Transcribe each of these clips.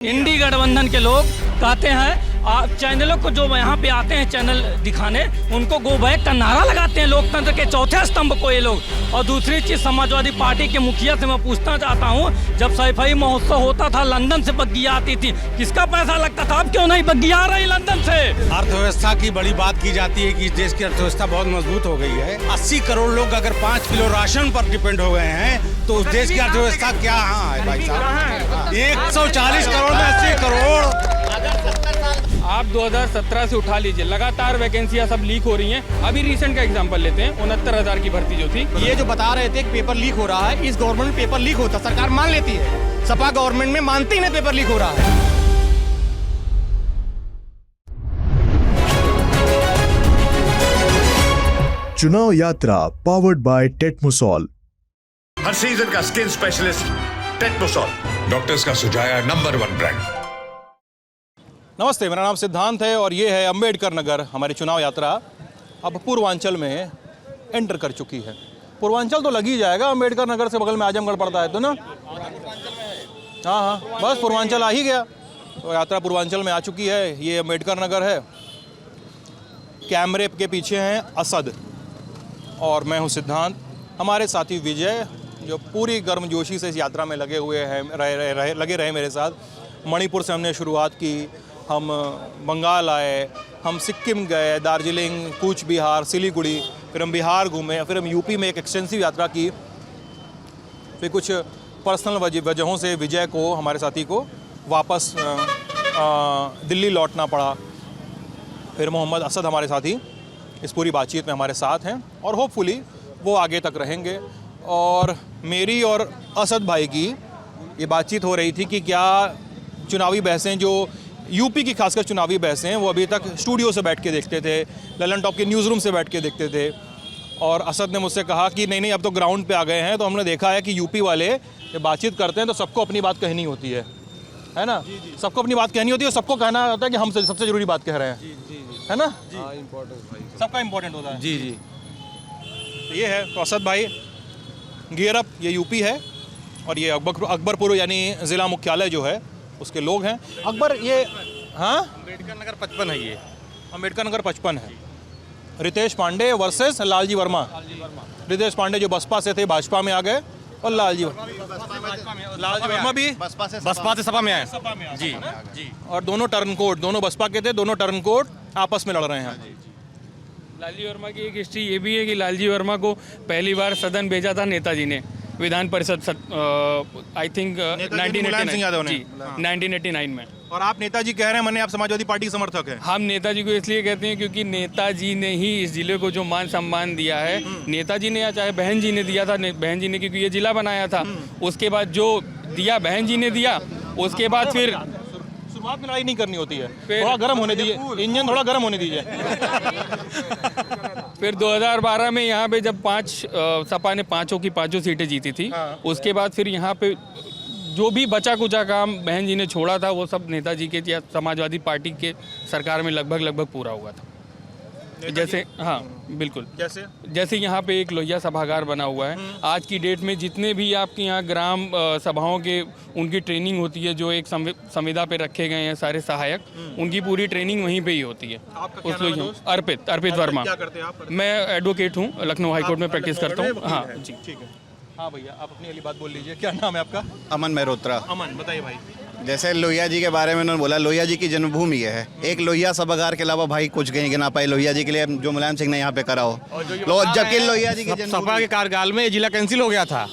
इंडी गठबंधन के लोग कहते हैं चैनलों को जो यहाँ पे आते हैं चैनल दिखाने उनको गो बैक का नारा लगाते हैं, लोकतंत्र के चौथे स्तंभ को ये लोग। और दूसरी चीज समाजवादी पार्टी के मुखिया से मैं पूछना चाहता हूँ, जब सैफई महोत्सव होता था लंदन से बग्गियाँ आती थी, किसका पैसा लगता था? अब क्यों नहीं बग्गियाँ आ रही लंदन से? अर्थव्यवस्था की बड़ी बात की जाती है कि देश की अर्थव्यवस्था बहुत मजबूत हो गई है। 80 करोड़ लोग अगर 5 किलो राशन पर डिपेंड हो गए हैं तो उस देश की अर्थव्यवस्था क्या है भाई साहब? 140 करोड़ में 80 करोड़। आप 2017 से उठा लीजिए, लगातार वैकेंसियां सब लीक हो रही हैं। अभी रिसेंट का एग्जांपल लेते हैं, 69,000 की भर्ती जो थी। ये जो बता रहे थे कि पेपर लीक हो रहा है, इस गवर्नमेंट में पेपर लीक होता सरकार मान लेती है। सपा गवर्नमेंट में मानती ही नहीं पेपर लीक हो रहा है। चुनाव यात्रा पावर्ड बाय टेटमोसॉल। हर सीजन का स्किन स्पेशलिस्ट टेटमोसॉल, डॉक्टर्स का सुझाया नंबर 1 ब्रांड। नमस्ते, मेरा नाम सिद्धांत है और ये है अंबेडकर नगर। हमारी चुनाव यात्रा अब पूर्वांचल में एंटर कर चुकी है। पूर्वांचल तो लग ही जाएगा, अंबेडकर नगर से बगल में आजमगढ़ पड़ता है तो ना। हाँ, बस पूर्वांचल आ ही गया। तो यात्रा पूर्वांचल में आ चुकी है। ये अंबेडकर नगर है। कैमरे के पीछे हैं असद और मैं हूँ सिद्धांत। हमारे साथी विजय जो पूरी गर्मजोशी से इस यात्रा में लगे हुए हैं, लगे रहे मेरे साथ। मणिपुर से हमने शुरुआत की, हम बंगाल आए, हम सिक्किम गए, दार्जिलिंग, कूच बिहार, सिलीगुड़ी, फिर हम बिहार घूमे, फिर हम यूपी में एक एक्सटेंसिव यात्रा की। फिर कुछ पर्सनल वजहों से विजय को, हमारे साथी को, वापस दिल्ली लौटना पड़ा। फिर मोहम्मद असद हमारे साथी इस पूरी बातचीत में हमारे साथ हैं और होपफुली वो आगे तक रहेंगे। और मेरी और असद भाई की ये बातचीत हो रही थी कि क्या चुनावी बहसें जो यूपी की खासकर चुनावी बहसें हैं वो अभी तक स्टूडियो से बैठ के देखते थे, ललन टॉप के न्यूज़ रूम से बैठ के देखते थे। और असद ने मुझसे कहा कि नहीं अब तो ग्राउंड पे आ गए हैं, तो हमने देखा है कि यूपी वाले जब बातचीत करते हैं तो सबको अपनी बात कहनी होती है ना। सबको अपनी बात कहनी होती है, सबको कहना होता है कि हम सबसे ज़रूरी बात कह रहे हैं, है ना। सबका इम्पोर्टेंट होता है। जी। तो ये है, तो असद भाई गियर अप, ये यूपी है और ये अकबरपुर यानी ज़िला मुख्यालय जो है उसके लोग हैं। अकबर ये अम्बेडकर नगर 55 है। ये अम्बेडकर नगर 55 है। रितेश पांडे वर्सेस लालजी वर्मा। रितेश पांडे जो बसपा से थे भाजपा में आ गए और लालजी वर्मा भी बसपा से सपा में आए जी। और दोनों टर्न कोड, दोनों बसपा के थे, दोनों टर्न कोड आपस में लड़ रहे हैं। लालजी वर्मा की एक हिस्ट्री ये भी है कि लालजी वर्मा को पहली बार सदन भेजा था नेताजी ने, विधान परिषद आई थिंक 1989 में। और आप नेताजी कह रहे हैं, मैंने आप समाजवादी पार्टी के समर्थक हैं। हम नेताजी को इसलिए कहते हैं क्योंकि नेताजी ने ही इस जिले को जो मान सम्मान दिया है, नेताजी ने या चाहे बहन जी ने दिया था, बहन जी ने क्योंकि ये जिला बनाया था, उसके बाद जो दिया बहन जी ने दिया, उसके बाद फिर शुरुआत में लड़ाई नहीं करनी होती है, थोड़ा गर्म होने दीजिए, इंजन थोड़ा गर्म होने दीजिए। फिर 2012 में यहाँ पे जब सपा ने 5 की 5 सीटें जीती थी, उसके बाद फिर यहाँ पे जो भी बचा कुचा काम बहन जी ने छोड़ा था वो सब नेताजी के या समाजवादी पार्टी के सरकार में लगभग पूरा हुआ था। जैसे बिल्कुल, जैसे यहाँ पे एक लोहिया सभागार बना हुआ है। आज की डेट में जितने भी आपके यहाँ ग्राम सभाओं के उनकी ट्रेनिंग होती है, जो एक संविदा पे रखे गए हैं सारे सहायक, उनकी पूरी ट्रेनिंग वहीं पे ही होती है। उस लोहिया अर्पित वर्मा। मैं एडवोकेट हूँ, लखनऊ हाईकोर्ट में प्रैक्टिस करता हूँ। हाँ जी, ठीक है। हाँ भैया, आप अपनी वाली बात बोल लीजिए। क्या नाम है आपका? अमन मेहरोत्रा। अमन, बताइए भाई। जैसे लोहिया जी के बारे में उन्होंने बोला, लोहिया जी की जन्मभूमि ये है। एक लोहिया सभागार के अलावा भाई कुछ कहीं गिना पाए लोहिया जी के लिए जो मुलायम सिंह ने यहाँ पे करा हो। जबकि लोहिया जी की सपा के कार्यकाल में ये जिला कैंसिल हो गया था,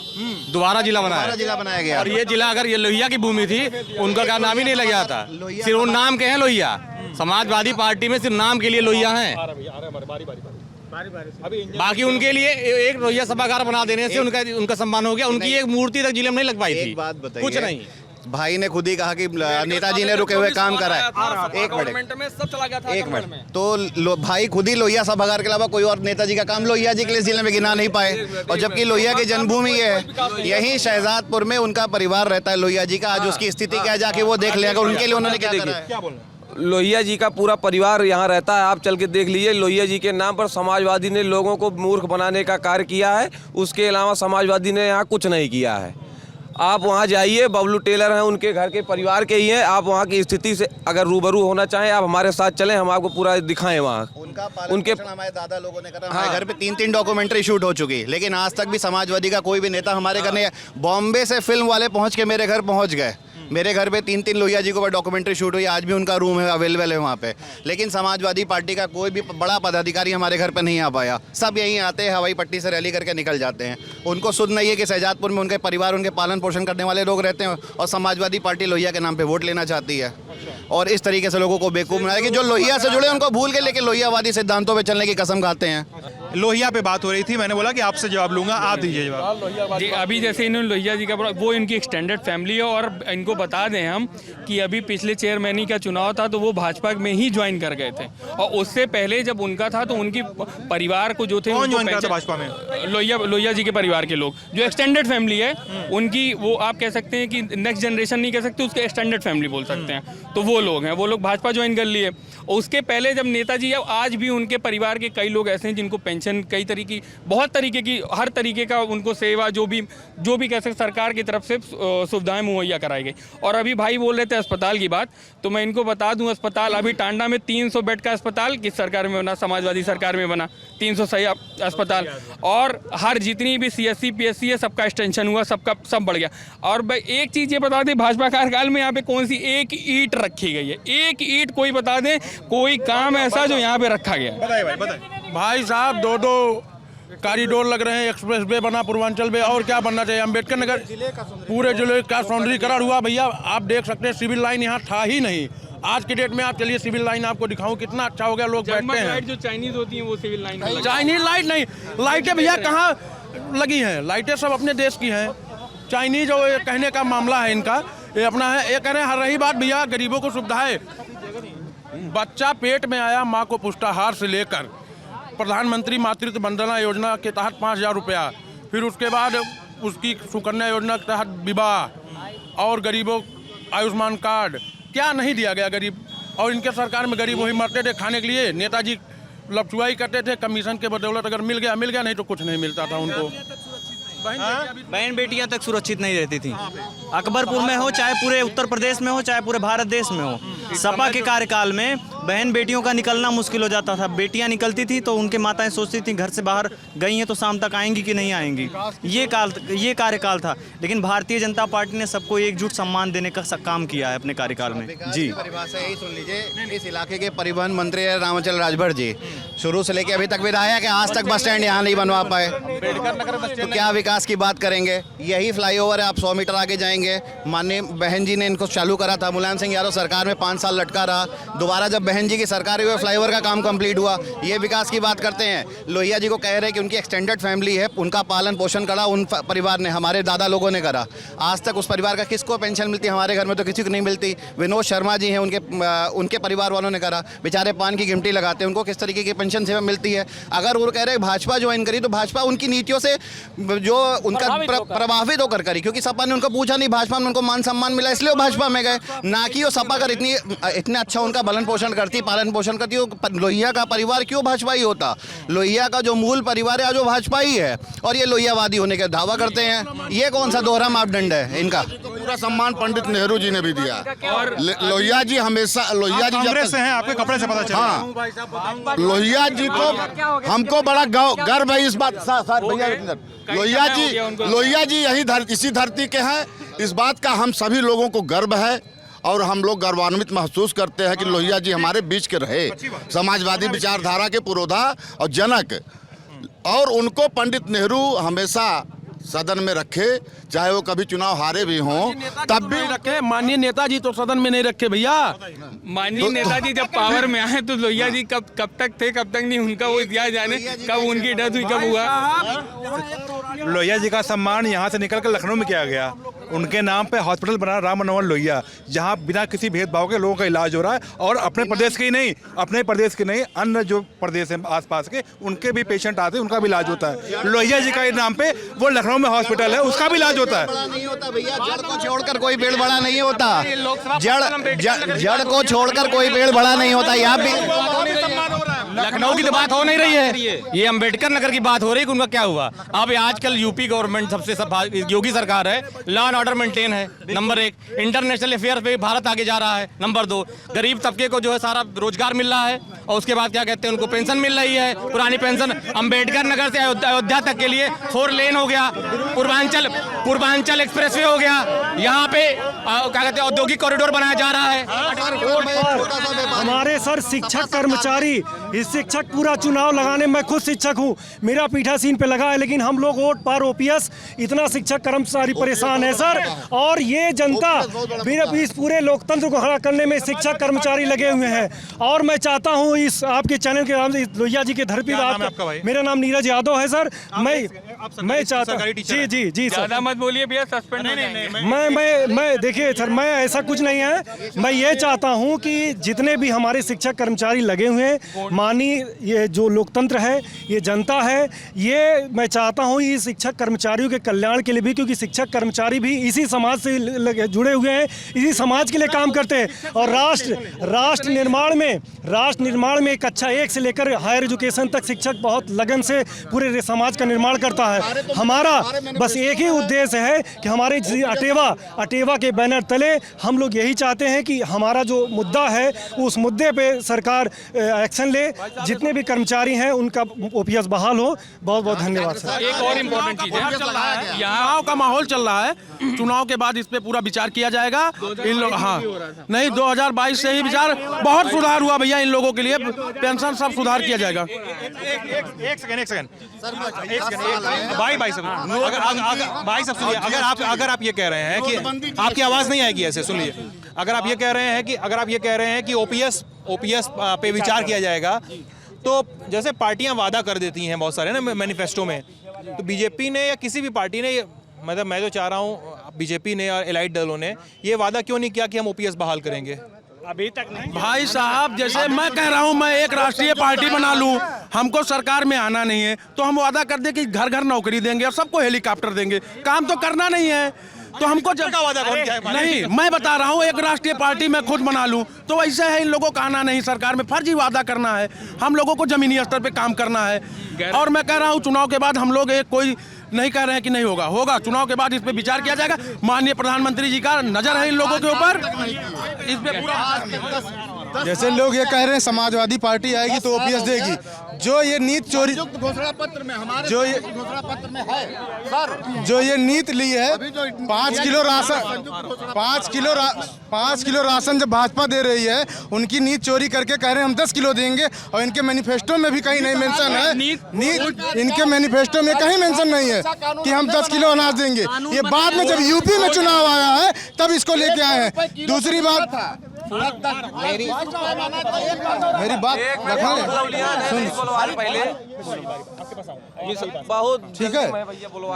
दोबारा जिला बनाया गया। और ये जिला अगर ये लोहिया की भूमि थी, उनका क्या नाम ही नहीं लग गया था। सिर्फ वो नाम के हैं लोहिया। समाजवादी पार्टी में सिर्फ नाम के लिए लोहिया हैं, बाकी उनके लिए एक लोहिया सभागार बना देने से उनका सम्मान हो गया। उनकी एक मूर्ति तक जिले में नहीं लग पाई थी। बात बताइए, कुछ नहीं। भाई ने खुद ही कहा कि नेताजी ने रुके हुए काम करा है। एक मिनट, तो भाई खुद ही लोहिया सभागार के अलावा कोई और नेताजी का काम लोहिया जी के लिए जिले में गिना नहीं पाए। और जबकि लोहिया की जन्मभूमि है, यही शहजादपुर में उनका परिवार रहता है लोहिया जी का। आज उसकी स्थिति क्या है जाके वो देख लेगा, उनके लिए उन्होंने क्या करा है। लोहिया जी का पूरा परिवार यहाँ रहता है, आप चल के देख लीजिए। लोहिया जी के नाम पर समाजवादी ने लोगों को मूर्ख बनाने का कार्य किया है, उसके अलावा समाजवादी ने यहाँ कुछ नहीं किया है। आप वहाँ जाइए, बबलू टेलर हैं, उनके घर के परिवार के ही हैं। आप वहाँ की स्थिति से अगर रूबरू होना चाहें, आप हमारे साथ चलें, हम आपको पूरा दिखाएं वहाँ। उनके हमारे दादा लोगों ने करा, हमारे घर पे 3 डॉक्यूमेंट्री शूट हो चुकी, लेकिन आज तक भी समाजवादी का कोई भी नेता हमारे घर नहीं। बॉम्बे से फिल्म वाले पहुंच के मेरे घर पहुंच गए। मेरे घर पे 3 लोहिया जी को डॉक्यूमेंट्री शूट हुई, आज भी उनका रूम है, अवेलेबल है वहाँ पे। लेकिन समाजवादी पार्टी का कोई भी बड़ा पदाधिकारी हमारे घर पे नहीं आ पाया। सब यहीं आते हैं, हवाई पट्टी से रैली करके निकल जाते हैं। उनको सुध नहीं है कि शहजादपुर में उनके परिवार, उनके पालन पोषण करने वाले लोग रहते हैं और समाजवादी पार्टी लोहिया के नाम पे वोट लेना चाहती है। और इस तरीके से लोगों को बेवकूफ़ बनाया कि जो लोहिया से जुड़े उनको भूल के, लेकिन लोहियावादी सिद्धांतों पे चलने की कसम खाते हैं। लोहिया पे बात हो रही थी, मैंने बोला कि आपसे जवाब लूंगा, आप दीजिए जवाब। जी, अभी जैसे इन्होंने लोहिया जी का वो इनकी एक्सटेंडेड फैमिली है। और इनको बता दें हम कि अभी पिछले चेयरमैनी का चुनाव था तो वो भाजपा में ही ज्वाइन कर गए थे, और उससे पहले जब उनका था तो उनकी परिवार को जो थे, कौन ज्वाइन करा था भाजपा में? लोहिया जी के परिवार के लोग, जो एक्सटेंडेड फैमिली है उनकी, वो आप कह सकते हैं कि नेक्स्ट जनरेशन नहीं कह सकते, उसके एक्सटेंडेड फैमिली बोल सकते हैं। तो वो लोग हैं, वो लोग भाजपा ज्वाइन कर लिए। और उसके पहले जब नेताजी, आज भी उनके परिवार के कई लोग ऐसे हैं जिनको पेंशन, कई तरीके, बहुत तरीके की, हर तरीके का उनको सेवा, जो भी कह सकते सरकार की तरफ से सुविधाएं मुहैया कराई गई। और अभी भाई बोल रहे थे अस्पताल की बात, तो मैं इनको बता दूं, अस्पताल अभी टांडा में 300 बेड का अस्पताल किस सरकार में बना? समाजवादी सरकार में बना 300 सही अस्पताल। और हर जितनी भी CSC PSC है सबका एक्सटेंशन हुआ, सब बढ़ गया। और भाई एक चीज़ ये बता दें, भाजपा कार्यकाल में यहाँ पे कौन सी एक ईंट रखी गई है? एक ईंट कोई बता दें, कोई काम ऐसा जो यहाँ पे रखा गया? बताइए भाई, बताइए। भाई साहब 2 कॉरिडोर लग रहे हैं, एक्सप्रेस वे बना पूर्वांचल में, और क्या बनना चाहिए? अम्बेडकर नगर पूरे जिले का सौंदर्यीकरण हुआ भैया। आप देख सकते हैं सिविल लाइन यहाँ था ही नहीं। आज की डेट में आप चलिए सिविल लाइन आपको दिखाऊं, कितना अच्छा हो गया, लोग बैठते हैं। जो चाइनीज होती हैं वो सिविल लाइन, चाइनीज लाइट नहीं, लाइटें भैया कहाँ लगी हैं? लाइटें सब अपने देश की हैं। चाइनीज और कहने का मामला है इनका, ये अपना है। ये कह रहे हैं, रही बात भैया गरीबों को सुविधाएं, बच्चा पेट में आया, माँ को पुष्टाहार से लेकर प्रधानमंत्री मातृत्व वंदना योजना के तहत 5000 रुपया, फिर उसके बाद उसकी सुकन्या योजना के तहत विवाह, और गरीबों आयुष्मान कार्ड, क्या नहीं दिया गया गरीब? और इनके सरकार में गरीब वही मरते थे खाने के लिए। नेताजी लपचुआई करते थे, कमीशन के बदौलत अगर मिल गया, नहीं तो कुछ नहीं मिलता था उनको। बहन बेटियां तक सुरक्षित नहीं रहती थी। अकबरपुर में हो, चाहे पूरे उत्तर प्रदेश में हो, चाहे पूरे भारत देश में हो, सपा के कार्यकाल में बहन बेटियों का निकलना मुश्किल हो जाता था। बेटियां निकलती थी तो उनके माताएं सोचती थी घर से बाहर गई हैं तो शाम तक आएंगी कि नहीं आएंगी। ये कार्यकाल था। लेकिन भारतीय जनता पार्टी ने सबको एकजुट सम्मान देने का काम किया है अपने कार्यकाल में। जी, परिभाषा यही सुन लीजिए, इस इलाके के परिवहन मंत्री है रामचंद्र राजभर जी, शुरू से लेकर अभी तक विधायक है, आज तक बस स्टैंड यहाँ नहीं बनवा पाए। तो क्या विकास की बात करेंगे? यही फ्लाईओवर है, आप 100 मीटर आगे जाएंगे, माननीय बहन जी ने इनको चालू करा था। मुलायम सिंह यादव सरकार में 5 साल लटका रहा, दोबारा जब बहन जी की सरकार हुई, फ्लाईओवर का काम कंप्लीट हुआ। ये विकास की बात करते हैं। लोहिया जी को कह रहे हैं कि उनकी एक्सटेंडेड फैमिली है, उनका पालन पोषण करा उन परिवार ने, हमारे दादा लोगों ने करा। आज तक उस परिवार का किसको पेंशन मिलती है? हमारे घर में तो किसी को नहीं मिलती। विनोद शर्मा जी हैं, उनके परिवार वालों ने करा, बेचारे पान की गिमटी लगाते हैं, उनको किस तरीके की पेंशन सेवा मिलती है? अगर वो कह रहे हैं भाजपा ज्वाइन करी, तो भाजपा उनकी नीतियों से जो उनका प्रभावित होकर करी, क्योंकि सपा ने उनको पूछा नहीं, भाजपा में उनको मान सम्मान मिला, इसलिए वो भाजपा में गए। ना कि वो सपा अगर इतने अच्छा उनका पालन पोषण करती, लोहिया का परिवार क्यों भाजपाई होता? लोहिया का जो मूल परिवार है जो भाजपाई है, और ये लोहियावादी होने का दावा करते हैं। ये कौन सा दोहरा मापदंड है इनका? पूरा सम्मान पंडित नेहरू जी ने भी दिया। लोहिया जी हमेशा, लोहिया जी कांग्रेस से हैं, आपके कपड़े से पता चला। हाँ, लोहिया जी को हमको बड़ा गर्व है इस बात। लोहिया जी यही इसी धरती के हैं, इस बात का हम सभी लोगों को गर्व है, और हम लोग गर्वान्वित महसूस करते हैं कि लोहिया जी हमारे बीच के रहे, समाजवादी विचारधारा के पुरोधा और जनक, और उनको पंडित नेहरू हमेशा सदन में रखे, चाहे वो कभी चुनाव हारे भी हों, तब भी रखे। माननीय नेताजी तो सदन में नहीं रखे भैया। माननीय नेताजी जब पावर में आए तो लोहिया जी कब तक थे, कब तक नहीं, उनका वो इतिहास जाने, कब उनकी डेथ हुई, कब हुआ। लोहिया जी का सम्मान यहाँ से निकल कर लखनऊ में किया गया। उनके नाम पे हॉस्पिटल बना राम मनोहर लोहिया, जहाँ बिना किसी भेदभाव के लोगों का इलाज हो रहा है, और अपने प्रदेश के ही नहीं, अन्य जो प्रदेश हैं आसपास के, उनके भी पेशेंट आते हैं, उनका भी इलाज होता है। लोहिया जी का नाम पे वो लखनऊ में हॉस्पिटल है, उसका भी इलाज होता है। नहीं होता भैया, जड़ को छोड़कर कोई पेड़ बड़ा नहीं होता। जड़ को छोड़कर कोई पेड़ बड़ा नहीं होता। यहाँ भी लखनऊ की तो बात हो नहीं रही है, ये अंबेडकर नगर की बात हो रही है कि उनका क्या हुआ। अब आजकल यूपी गवर्नमेंट सबसे योगी सरकार है, लॉ एंड ऑर्डर मेंटेन है, नंबर 1। इंटरनेशनल अफेयर्स पे भारत आगे जा रहा है, नंबर 2। गरीब तबके को जो है सारा रोजगार मिल रहा है, और उसके बाद क्या कहते हैं उनको पेंशन मिल रही है, पुरानी पेंशन। अंबेडकर नगर से अयोध्या तक के लिए 4 लेन हो गया, पूर्वांचल एक्सप्रेसवे हो गया, यहाँ पे क्या कहते हैं औद्योगिक कॉरिडोर बनाया जा रहा है। हमारे सर शिक्षक कर्मचारी, इस शिक्षक पूरा चुनाव लगाने में खुद शिक्षक हूँ, मेरा पीठासीन पे लगा है, लेकिन हम लोग वोट पार ओपीएस, इतना शिक्षक कर्मचारी परेशान है सर। और ये जनता इस पूरे लोकतंत्र को खड़ा करने में शिक्षक कर्मचारी लगे हुए हैं। और मैं चाहता हूँ इस आपके चैनल के नाम से लोहिया जी के धरती पर, मेरा नाम नीरज यादव है सर। मैं चाहता हूँ जी ज़्यादा मत बोलिए भैया, सस्पेंड मैं देखिए सर, मैं ऐसा कुछ नहीं है। मैं ये चाहता हूँ कि जितने भी हमारे शिक्षक कर्मचारी लगे हुए हैं, मानी ये जो लोकतंत्र है, ये जनता है, ये मैं चाहता हूँ इस शिक्षक कर्मचारियों के कल्याण के लिए भी, क्योंकि शिक्षक कर्मचारी भी इसी समाज से जुड़े हुए हैं, इसी समाज के लिए काम करते हैं। और राष्ट्र निर्माण में कक्षा 1 से लेकर हायर एजुकेशन तक शिक्षक बहुत लगन से पूरे समाज का निर्माण करता है। हमारा बस एक ही उद्देश्य है कि हमारे अटेवा के बैनर तले हम लोग यही चाहते हैं कि हमारा जो मुद्दा है उस मुद्दे पे सरकार एक्शन ले, जितने भी कर्मचारी हैं उनका ओपीएस बहाल हो। बहुत बहुत धन्यवाद सर। एक और इम्पोर्टेंट चीज़ है, चुनाव का माहौल चल रहा है, चुनाव के बाद इस पे पूरा विचार किया जाएगा। इन लोग नहीं 2022 से ही विचार, बहुत सुधार हुआ भैया इन लोगों के लिए, पेंशन सब सुधार किया जाएगा। एक सेकंड भाई सब सुनिए। अगर आप ये कह रहे हैं कि आपकी आवाज नहीं आएगी ऐसे, सुनिए। अगर आप ये कह रहे हैं कि ओपीएस पे विचार किया जाएगा, तो जैसे पार्टियां वादा कर देती हैं बहुत सारे ना मैनिफेस्टो में, तो बीजेपी ने या किसी भी पार्टी ने, मतलब मैं तो चाह रहा हूँ बीजेपी ने और एलाइड दलों ने ये वादा क्यों नहीं किया कि हम ओपीएस बहाल करेंगे? अभी तक नहीं भाई साहब। जैसे मैं कह रहा हूँ मैं एक राष्ट्रीय पार्टी बना लूँ, हमको सरकार में आना नहीं है, तो हम वादा कर दें कि घर घर नौकरी देंगे और सबको हेलीकॉप्टर देंगे। काम तो करना नहीं है, तो हमको वादा नहीं, मैं बता रहा हूँ एक राष्ट्रीय पार्टी मैं खुद बना लूँ, तो ऐसे है इन लोगों का आना नहीं, सरकार में फर्जी वादा करना है, हम लोगों को जमीनी स्तर पे काम करना है। और मैं कह रहा हूँ चुनाव के बाद हम लोग कोई नहीं कह रहे हैं कि नहीं होगा चुनाव के बाद इस पे विचार किया जाएगा। माननीय प्रधानमंत्री जी का नजर है इन लोगों के ऊपर, इस पे पूरा। जैसे लोग ये कह रहे हैं समाजवादी पार्टी आएगी तो ओपीएस देगी, जो ये नीति चोरी, घोषणा पत्र में हमारे घोषणा पत्र में है सर, जो ये नीति ली है 5 किलो राशन जब भाजपा दे रही है, उनकी नीति चोरी करके कह रहे हैं हम 10 किलो देंगे, और इनके मैनिफेस्टो में भी कहीं नहीं मेंशन है, इनके मैनिफेस्टो में कहीं मेंशन नहीं है कि हम 10 किलो अनाज देंगे। ये बाद में जब यूपी में चुनाव आया है तब इसको लेके आए हैं। दूसरी बात, मेरी बात बहुत ठीक है।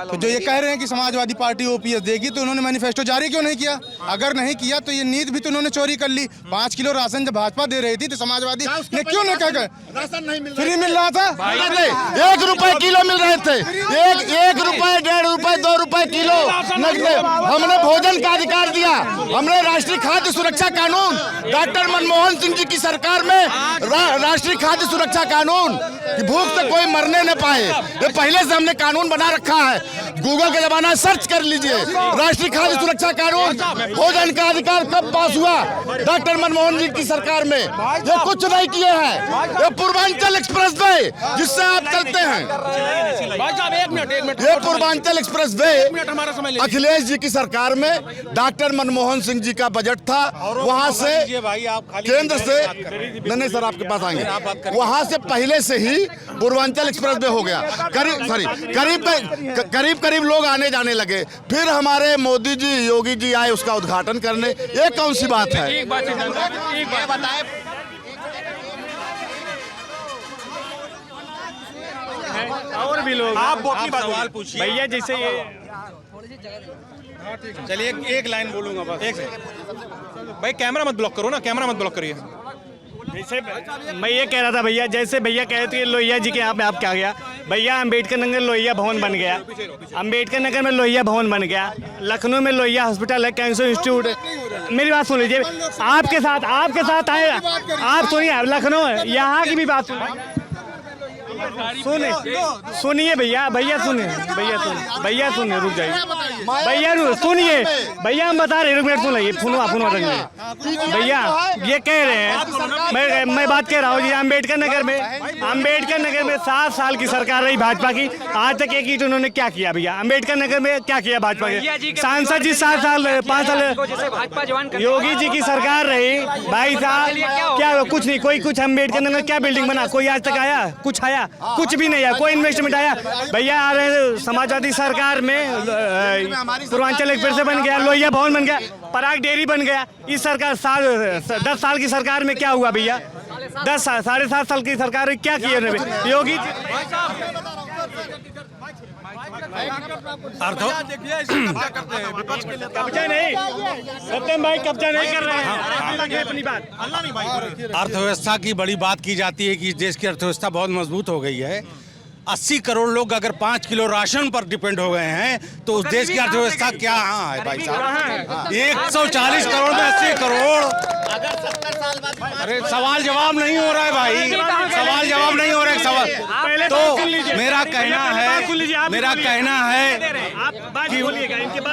तो जो ये कह रहे हैं कि समाजवादी पार्टी ओपीएस देगी, तो उन्होंने मैनिफेस्टो जारी क्यों नहीं किया? अगर नहीं किया तो ये नीति भी तो उन्होंने चोरी कर ली। 5 किलो राशन जब भाजपा दे रही थी तो समाजवादी ने क्यों नहीं कहा? राशन नहीं मिल फ्री मिल रहा था, 1 रुपए किलो मिल रहे थे, 1 रुपए 1.5 रुपए 2 रुपए किलो। हमने भोजन का अधिकार दिया, हमने राष्ट्रीय खाद्य सुरक्षा कानून, डॉक्टर मनमोहन सिंह जी की सरकार में राष्ट्रीय खाद्य सुरक्षा कानून, कि भूख से कोई मरने न पाए, ये पहले से हमने कानून बना रखा है। गूगल के जमाना सर्च कर लीजिए, राष्ट्रीय खाद्य सुरक्षा कानून, भोजन का अधिकार कब पास हुआ? डॉक्टर मनमोहन जी की सरकार में। ये कुछ नहीं किए हैं। ये पूर्वांचल एक्सप्रेस वे जिससे आप चलते हैं, ये पूर्वांचल एक्सप्रेस वे अखिलेश जी की सरकार में डॉक्टर मनमोहन सिंह जी का बजट था, वहां से केंद्र से नहीं सर आपके पास आएंगे, वहां से पहले से ही पूर्वांचल एक्सप्रेस वे हो गया। करीब लोग आने जाने लगे, फिर हमारे मोदी जी योगी जी आए उसका उद्घाटन करने। ये कौन सी बात है? एक बात बताए, और भी लोग आप अपनी बात सवाल पूछिए भैया, जैसे ये चलिए एक लाइन बोलूंगा बस, एक सेकंड भाई, कैमरा मत ब्लॉक करो ना, कैमरा मत ब्लॉक करिए। जैसे मैं ये कह रहा था भैया, जैसे भैया कह रहे थे लोहिया जी के यहाँ पे आप क्या गया भैया, अंबेडकर नगर लोहिया भवन बन गया, अंबेडकर नगर में लोहिया भवन बन गया, लखनऊ में लोहिया हॉस्पिटल है, कैंसर इंस्टीट्यूट मेरी बात सुन लीजिए, आपके साथ आए, आप सुनिए, लखनऊ है, यहाँ की भी बात सुनिए भैया सुनिए, रुक जाइए भैया हम बता रहे हैं, 1 मिनट सुन लीजिए, फोन भैया ये कह रहे हैं, मैं बात कह रहा हूँ जी, अम्बेडकर नगर में 7 साल की सरकार रही भाजपा की, आज तक एक ईंट उन्होंने क्या किया भैया? अम्बेडकर नगर में क्या किया भाजपा के सांसद जी? 5 साल योगी जी की सरकार रही भाई साहब, क्या कुछ नहीं, कुछ अम्बेडकर नगर क्या बिल्डिंग बना? कोई आज तक आया? कुछ आया? कुछ भी नहीं आया, कोई इन्वेस्टमेंट आया? भैया आ रहे समाजवादी सरकार में पूर्वांचल एक फिर से बन गया, लोहिया भवन बन गया, पराग डेयरी बन गया। इस सरकार 10 साल की सरकार में क्या हुआ भैया? 10 साल 7.5 साल की सरकार में क्या किया योगी? कब्जा नहीं, सत्यम भाई कब्जा नहीं कर रहे हैं अपनी बात। अर्थव्यवस्था की बड़ी बात की जाती है कि इस देश की अर्थव्यवस्था बहुत मजबूत हो गई है। 80 करोड़ लोग अगर 5 किलो राशन पर डिपेंड हो गए हैं तो उस देश की अर्थव्यवस्था क्या हाँ है भाई साहब? 140 करोड़ में 80 करोड़। अरे सवाल जवाब नहीं हो रहा है भाई, सवाल जवाब नहीं हो रहा है सवाल। तो मेरा कहना है कि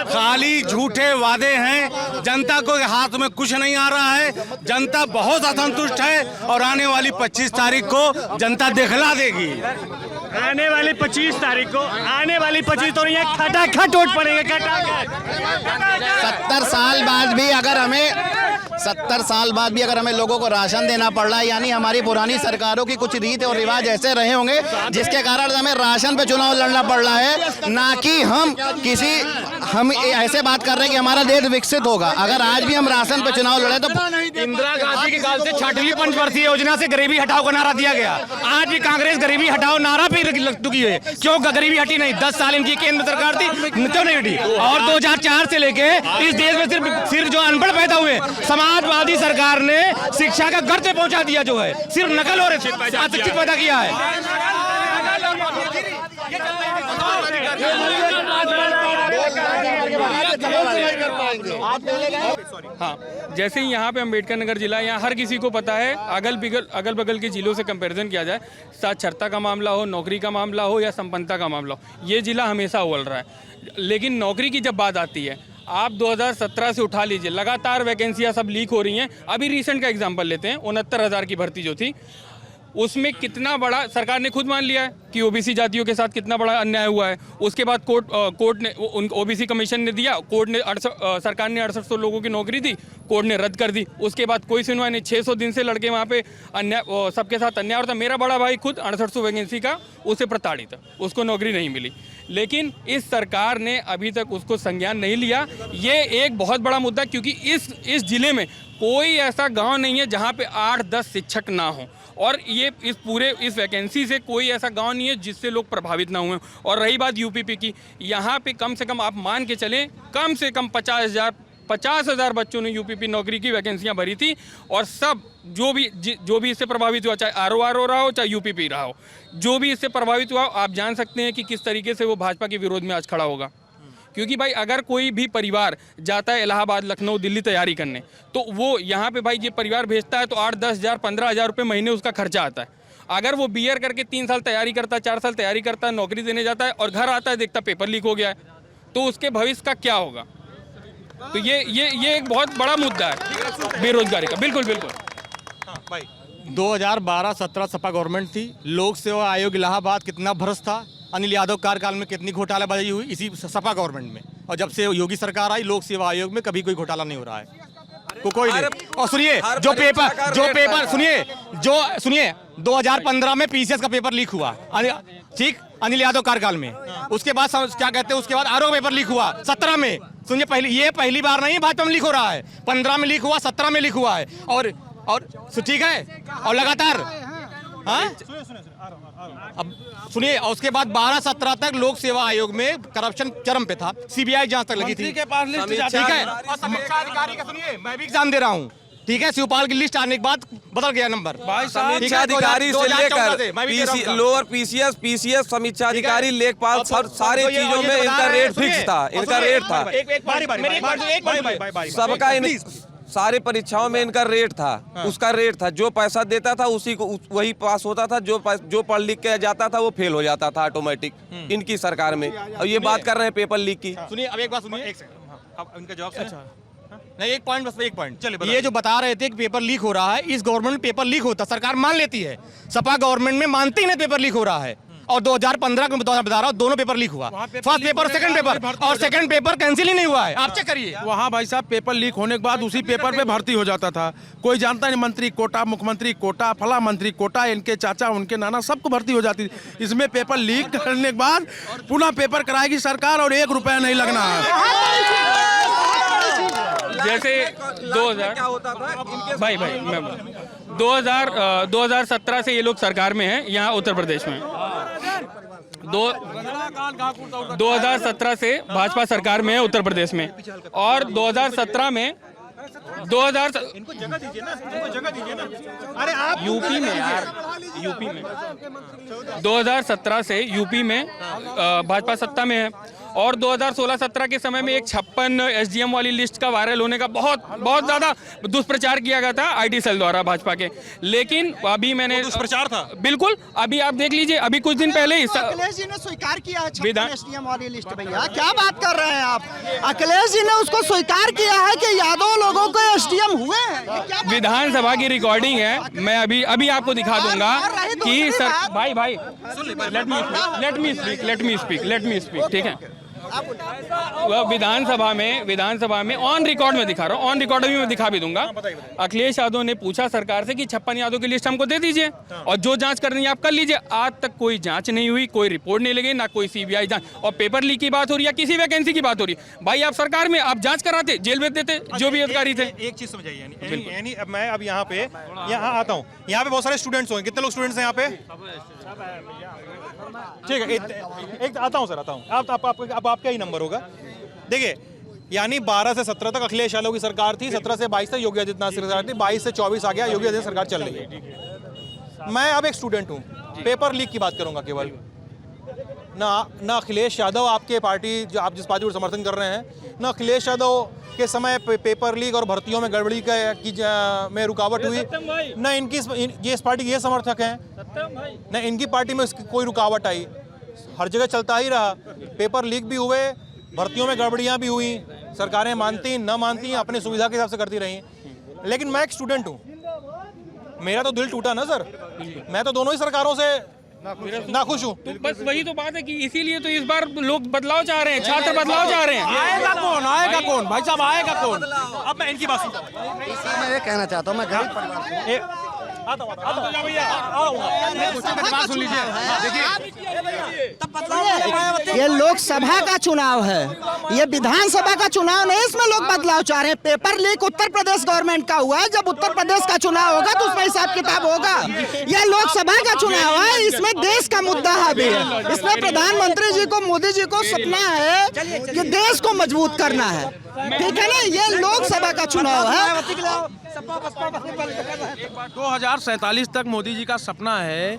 खाली झूठे वादे हैं, जनता को हाथ में कुछ नहीं आ रहा है, जनता बहुत असंतुष्ट है और आने वाली 25 तारीख को जनता दिखला देगी। आने वाली 25 तारीख को तो यहाँ खटाखट वोट पड़ेंगे, खटाखट। 70 साल बाद भी अगर हमें लोगों को राशन देना पड़ रहा है, यानी हमारी पुरानी सरकारों की कुछ रीत और रिवाज ऐसे रहे होंगे जिसके कारण हमें राशन पे चुनाव लड़ना पड़ रहा है, ना कि हम ऐसे बात कर रहे हैं कि हमारा देश विकसित होगा। अगर आज भी हम राशन पे चुनाव लड़े तो इंदिरा गांधी के काल से 6वीं पंचवर्षीय योजना से गरीबी हटाओ का नारा दिया गया, आज भी कांग्रेस गरीबी हटाओ नारा भी टुकी है। क्यों गरीबी हटी नहीं? 10 साल इनकी केंद्र सरकार थी, क्यों नहीं हटी? और 2004 से लेके इस देश में सिर्फ जो अनपढ़ पैदा हुए, समाजवादी सरकार ने शिक्षा का घर से पहुंचा दिया, जो है सिर्फ नकल और अशिक्षित पैदा किया है। हाँ, जैसे ही यहाँ पे अम्बेडकर नगर जिला, यहाँ हर किसी को पता है, अगल बगल के जिलों से कंपैरिजन किया जाए, साक्षरता का मामला हो, नौकरी का मामला हो या संपन्नता का मामला हो, ये जिला हमेशा उगल रहा है। लेकिन नौकरी की जब बात आती है, आप 2017 से उठा लीजिए, लगातार वैकेंसियाँ सब लीक हो रही हैं। अभी रिसेंट का एग्जांपल लेते हैं, 69,000 की भर्ती जो थी, उसमें कितना बड़ा सरकार ने खुद मान लिया है कि ओबीसी जातियों के साथ कितना बड़ा अन्याय हुआ है। उसके बाद कोर्ट ने ओबीसी कमीशन ने दिया, कोर्ट ने सरकार ने 6800 लोगों की नौकरी दी, कोर्ट ने रद्द कर दी। उसके बाद कोई सुनवाई नहीं, 600 दिन से लड़के वहाँ पे अन्याय, सबके साथ अन्याय होता। मेरा बड़ा भाई खुद 6800 वैकेंसी का उससे प्रताड़ित, उसको नौकरी नहीं मिली, लेकिन इस सरकार ने अभी तक उसको संज्ञान नहीं लिया। ये एक बहुत बड़ा मुद्दा, क्योंकि इस जिले में कोई ऐसा गांव नहीं है जहां पे 8-10 शिक्षक ना हो, और ये इस वैकेंसी से कोई ऐसा गांव नहीं है जिससे लोग प्रभावित ना हुए। और रही बात यूपीपी की, यहाँ पे कम से कम आप मान के चलें, कम से कम 50,000 बच्चों ने यूपीपी नौकरी की वैकेंसियां भरी थी, और सब जो भी इससे प्रभावित हुआ, चाहे आरओ रहा हो, चाहे यूपीपी रहा हो, जो भी इससे प्रभावित हुआ, आप जान सकते हैं कि किस तरीके से वो भाजपा के विरोध में आज खड़ा होगा। क्योंकि भाई अगर कोई भी परिवार जाता है इलाहाबाद, लखनऊ, दिल्ली तैयारी करने, तो वो यहाँ पे भाई ये परिवार भेजता है तो 8-10 हज़ार 15 हज़ार रुपये महीने उसका खर्चा आता है। अगर वो बीएड करके 3 साल तैयारी करता है, 4 साल तैयारी करता है, नौकरी देने जाता है और घर आता है देखता पेपर लीक हो गया है, तो उसके भविष्य का क्या होगा? तो ये एक बहुत बड़ा मुद्दा है बेरोजगारी का। बिल्कुल 2012-17 सपा गवर्नमेंट थी, लोक सेवा आयोग इलाहाबाद कितना भ्रष्ट था, अनिल यादव कार्यकाल में कितनी घोटालाबाजी हुई इसी सपा गवर्नमेंट में, और जब से योगी सरकार आई लोक सेवा आयोग में कभी कोई घोटाला नहीं हो रहा है, कोई नहीं। और सुनिए, जो पेपर सुनिए 2015 में पीसीएस का पेपर लीक हुआ, ठीक, अनिल यादव कार्यकाल में। उसके बाद क्या कहते हैं, उसके बाद आरओ पेपर लीक हुआ 17 में। सुनिए, ये पहली बार नहीं भाजपा में लीक हो रहा है, 15 में लीक हुआ, 17 में लीक हुआ है, और ठीक है, और लगातार। हाँ, अब सुनिए, और उसके बाद 12-17 तक लोक सेवा आयोग में करप्शन चरम पे था, सीबीआई जांच तक लगी थी, ठीक है। और समीक्षा अधिकारी का सुनिए, मैं भी एग्जाम दे रहा हूँ, ठीक है, शिवपाल की लिस्ट आने के बाद बदल गया नंबर। समीक्षा अधिकारी से लेकर लोअर पीसीएस समीक्षा अधिकारी, लेखपाल, सारे चीजों में इनका रेट फिक्स था, सबका सारे परीक्षाओं में इनका रेट था, उसका रेट था, जो पैसा देता था उसी को वही पास होता था, जो पढ़ लिख के जाता था वो फेल हो जाता था ऑटोमेटिक इनकी सरकार में। और ये बात कर रहे हैं पेपर लीक की। सुनिए, अब एक बात सुनिए, अब इनका जवाब अच्छा नहीं, एक पॉइंट, बस एक पॉइंट। चलिए, ये जो बता रहे थे कि पेपर लीक हो रहा है, इस गवर्नमेंट में पेपर लीक होता सरकार मान लेती है, सपा गवर्नमेंट में मानती नहीं पेपर लीक हो रहा है। और 2015 में बता रहा हूँ, दोनों पेपर लीक हुआ, फर्स्ट पेपर सेकंड पेपर, और सेकंड पेपर कैंसिल ही नहीं हुआ है। आप चेक करिए वहाँ भाई साहब पेपर लीक होने के बाद उसी पेपर पे भर्ती हो जाता था। कोई जानता नहीं, मंत्री कोटा, मुख्यमंत्री कोटा, फला मंत्री कोटा, इनके चाचा उनके नाना सबको भर्ती हो जाती थी। इसमें पेपर लीक करने के बाद पुनः पेपर कराएगी सरकार और 1 रुपया नहीं लगना है। जैसे 2000 क्या होता था भाई मैं 2017 से ये लोग सरकार में हैं यहाँ उत्तर प्रदेश में। 2017 से भाजपा सरकार में है उत्तर प्रदेश में, और 2017 में इनको जगह दीजिए ना, इनको जगह दीजिए ना। अरे आप यूपी में यार, यूपी में 2017 से यूपी में भाजपा सत्ता में है। और 2016-17 के समय में एक 56 एसडीएम वाली लिस्ट का वायरल होने का बहुत ज़्यादा दुष्प्रचार किया गया था आईटी सेल द्वारा भाजपा के। लेकिन अभी मैंने दुष्प्रचार था, बिल्कुल, अभी आप देख लीजिए, अभी कुछ दिन पहले अखिलेश जी ने स्वीकार किया है 56 एसडीएम वाली लिस्ट। भैया क्या बात कर रहे हैं आप? अखिलेश जी ने उसको स्वीकार किया है कि यादव लोगों को एसडीएम हुए हैं। विधानसभा की रिकॉर्डिंग है, मैं अभी आपको दिखा दूंगा कि सर भाई लेट मी स्पीक, ठीक है। वह विधानसभा में ऑन रिकॉर्ड में दिखा रहा हूँ, ऑन रिकॉर्ड भी मैं दिखा भी दूंगा। अखिलेश यादव ने पूछा सरकार से कि 56 यादव की लिस्ट हमको दे दीजिए और जो जांच करनी है आप कर लीजिए। आज तक कोई जांच नहीं हुई, कोई रिपोर्ट नहीं लगी, ना कोई सीबीआई जांच, और पेपर लीक की बात हो रही है, किसी वैकेंसी की बात हो रही है। भाई आप सरकार में, आप जांच कराते, जेल भेज देते जो भी अधिकारी थे। एक चीज समझाइए, यानी अब मैं यहाँ आता हूँ, यहाँ पे बहुत सारे स्टूडेंट्स होंगे। कितने लोग स्टूडेंट्स हैं यहाँ पे? ठीक है, एक आता हूँ सर, आता हूँ। अब आपका ही नंबर होगा। देखिए, यानी 12 से 17 तक अखिलेश यादव की सरकार थी, 17 से 22 तक योगी आदित्यनाथ की सरकार थी, 22 से 24 आ गया, योगी आदित्यनाथ सरकार चल रही है। मैं अब एक स्टूडेंट हूँ, पेपर लीक की बात करूँगा केवल। ना अखिलेश यादव आपके पार्टी, जो आप जिस पार्टी को समर्थन कर रहे हैं, ना अखिलेश यादव के समय पेपर लीक और भर्तियों में गड़बड़ी में रुकावट हुई, न इनकी इस पार्टी के ये समर्थक हैं, न इनकी पार्टी में कोई रुकावट आई। हर जगह चलता ही रहा, पेपर लीक भी हुए, भर्तियों में गड़बड़ियाँ भी हुई, सरकारें मानती न मानती अपनी सुविधा के हिसाब से करती रही। लेकिन मैं एक स्टूडेंट हूँ, मेरा तो दिल टूटा ना सर। मैं तो दोनों ही सरकारों से नाखुश हूँ। तो बस वही तो बात है कि इसीलिए तो इस बार लोग बदलाव चाह रहे हैं, छात्र बदलाव चाह रहे हैं। आएगा कौन भाई साहब, आएगा कौन? अब मैं इनकी बात सुनता हूँ। मैं ये कहना चाहता हूँ, मैं गरीब परिवार से सुन लीजिए। ये लोकसभा का चुनाव है, ये विधानसभा का चुनाव नहीं। इसमें लोग बदलाव चाह रहे हैं। Paper leak Uttar Pradesh government का हुआ है, जब उत्तर प्रदेश का चुनाव होगा तो उसमें हिसाब किताब होगा। ये लोकसभा का चुनाव है, इसमें देश का मुद्दा है भी। इसमें प्रधानमंत्री जी को, मोदी जी को सपना है कि देश को मजबूत करना है, ठीक है ना। ये लोकसभा का चुनाव है। 2047 तक मोदी जी का सपना है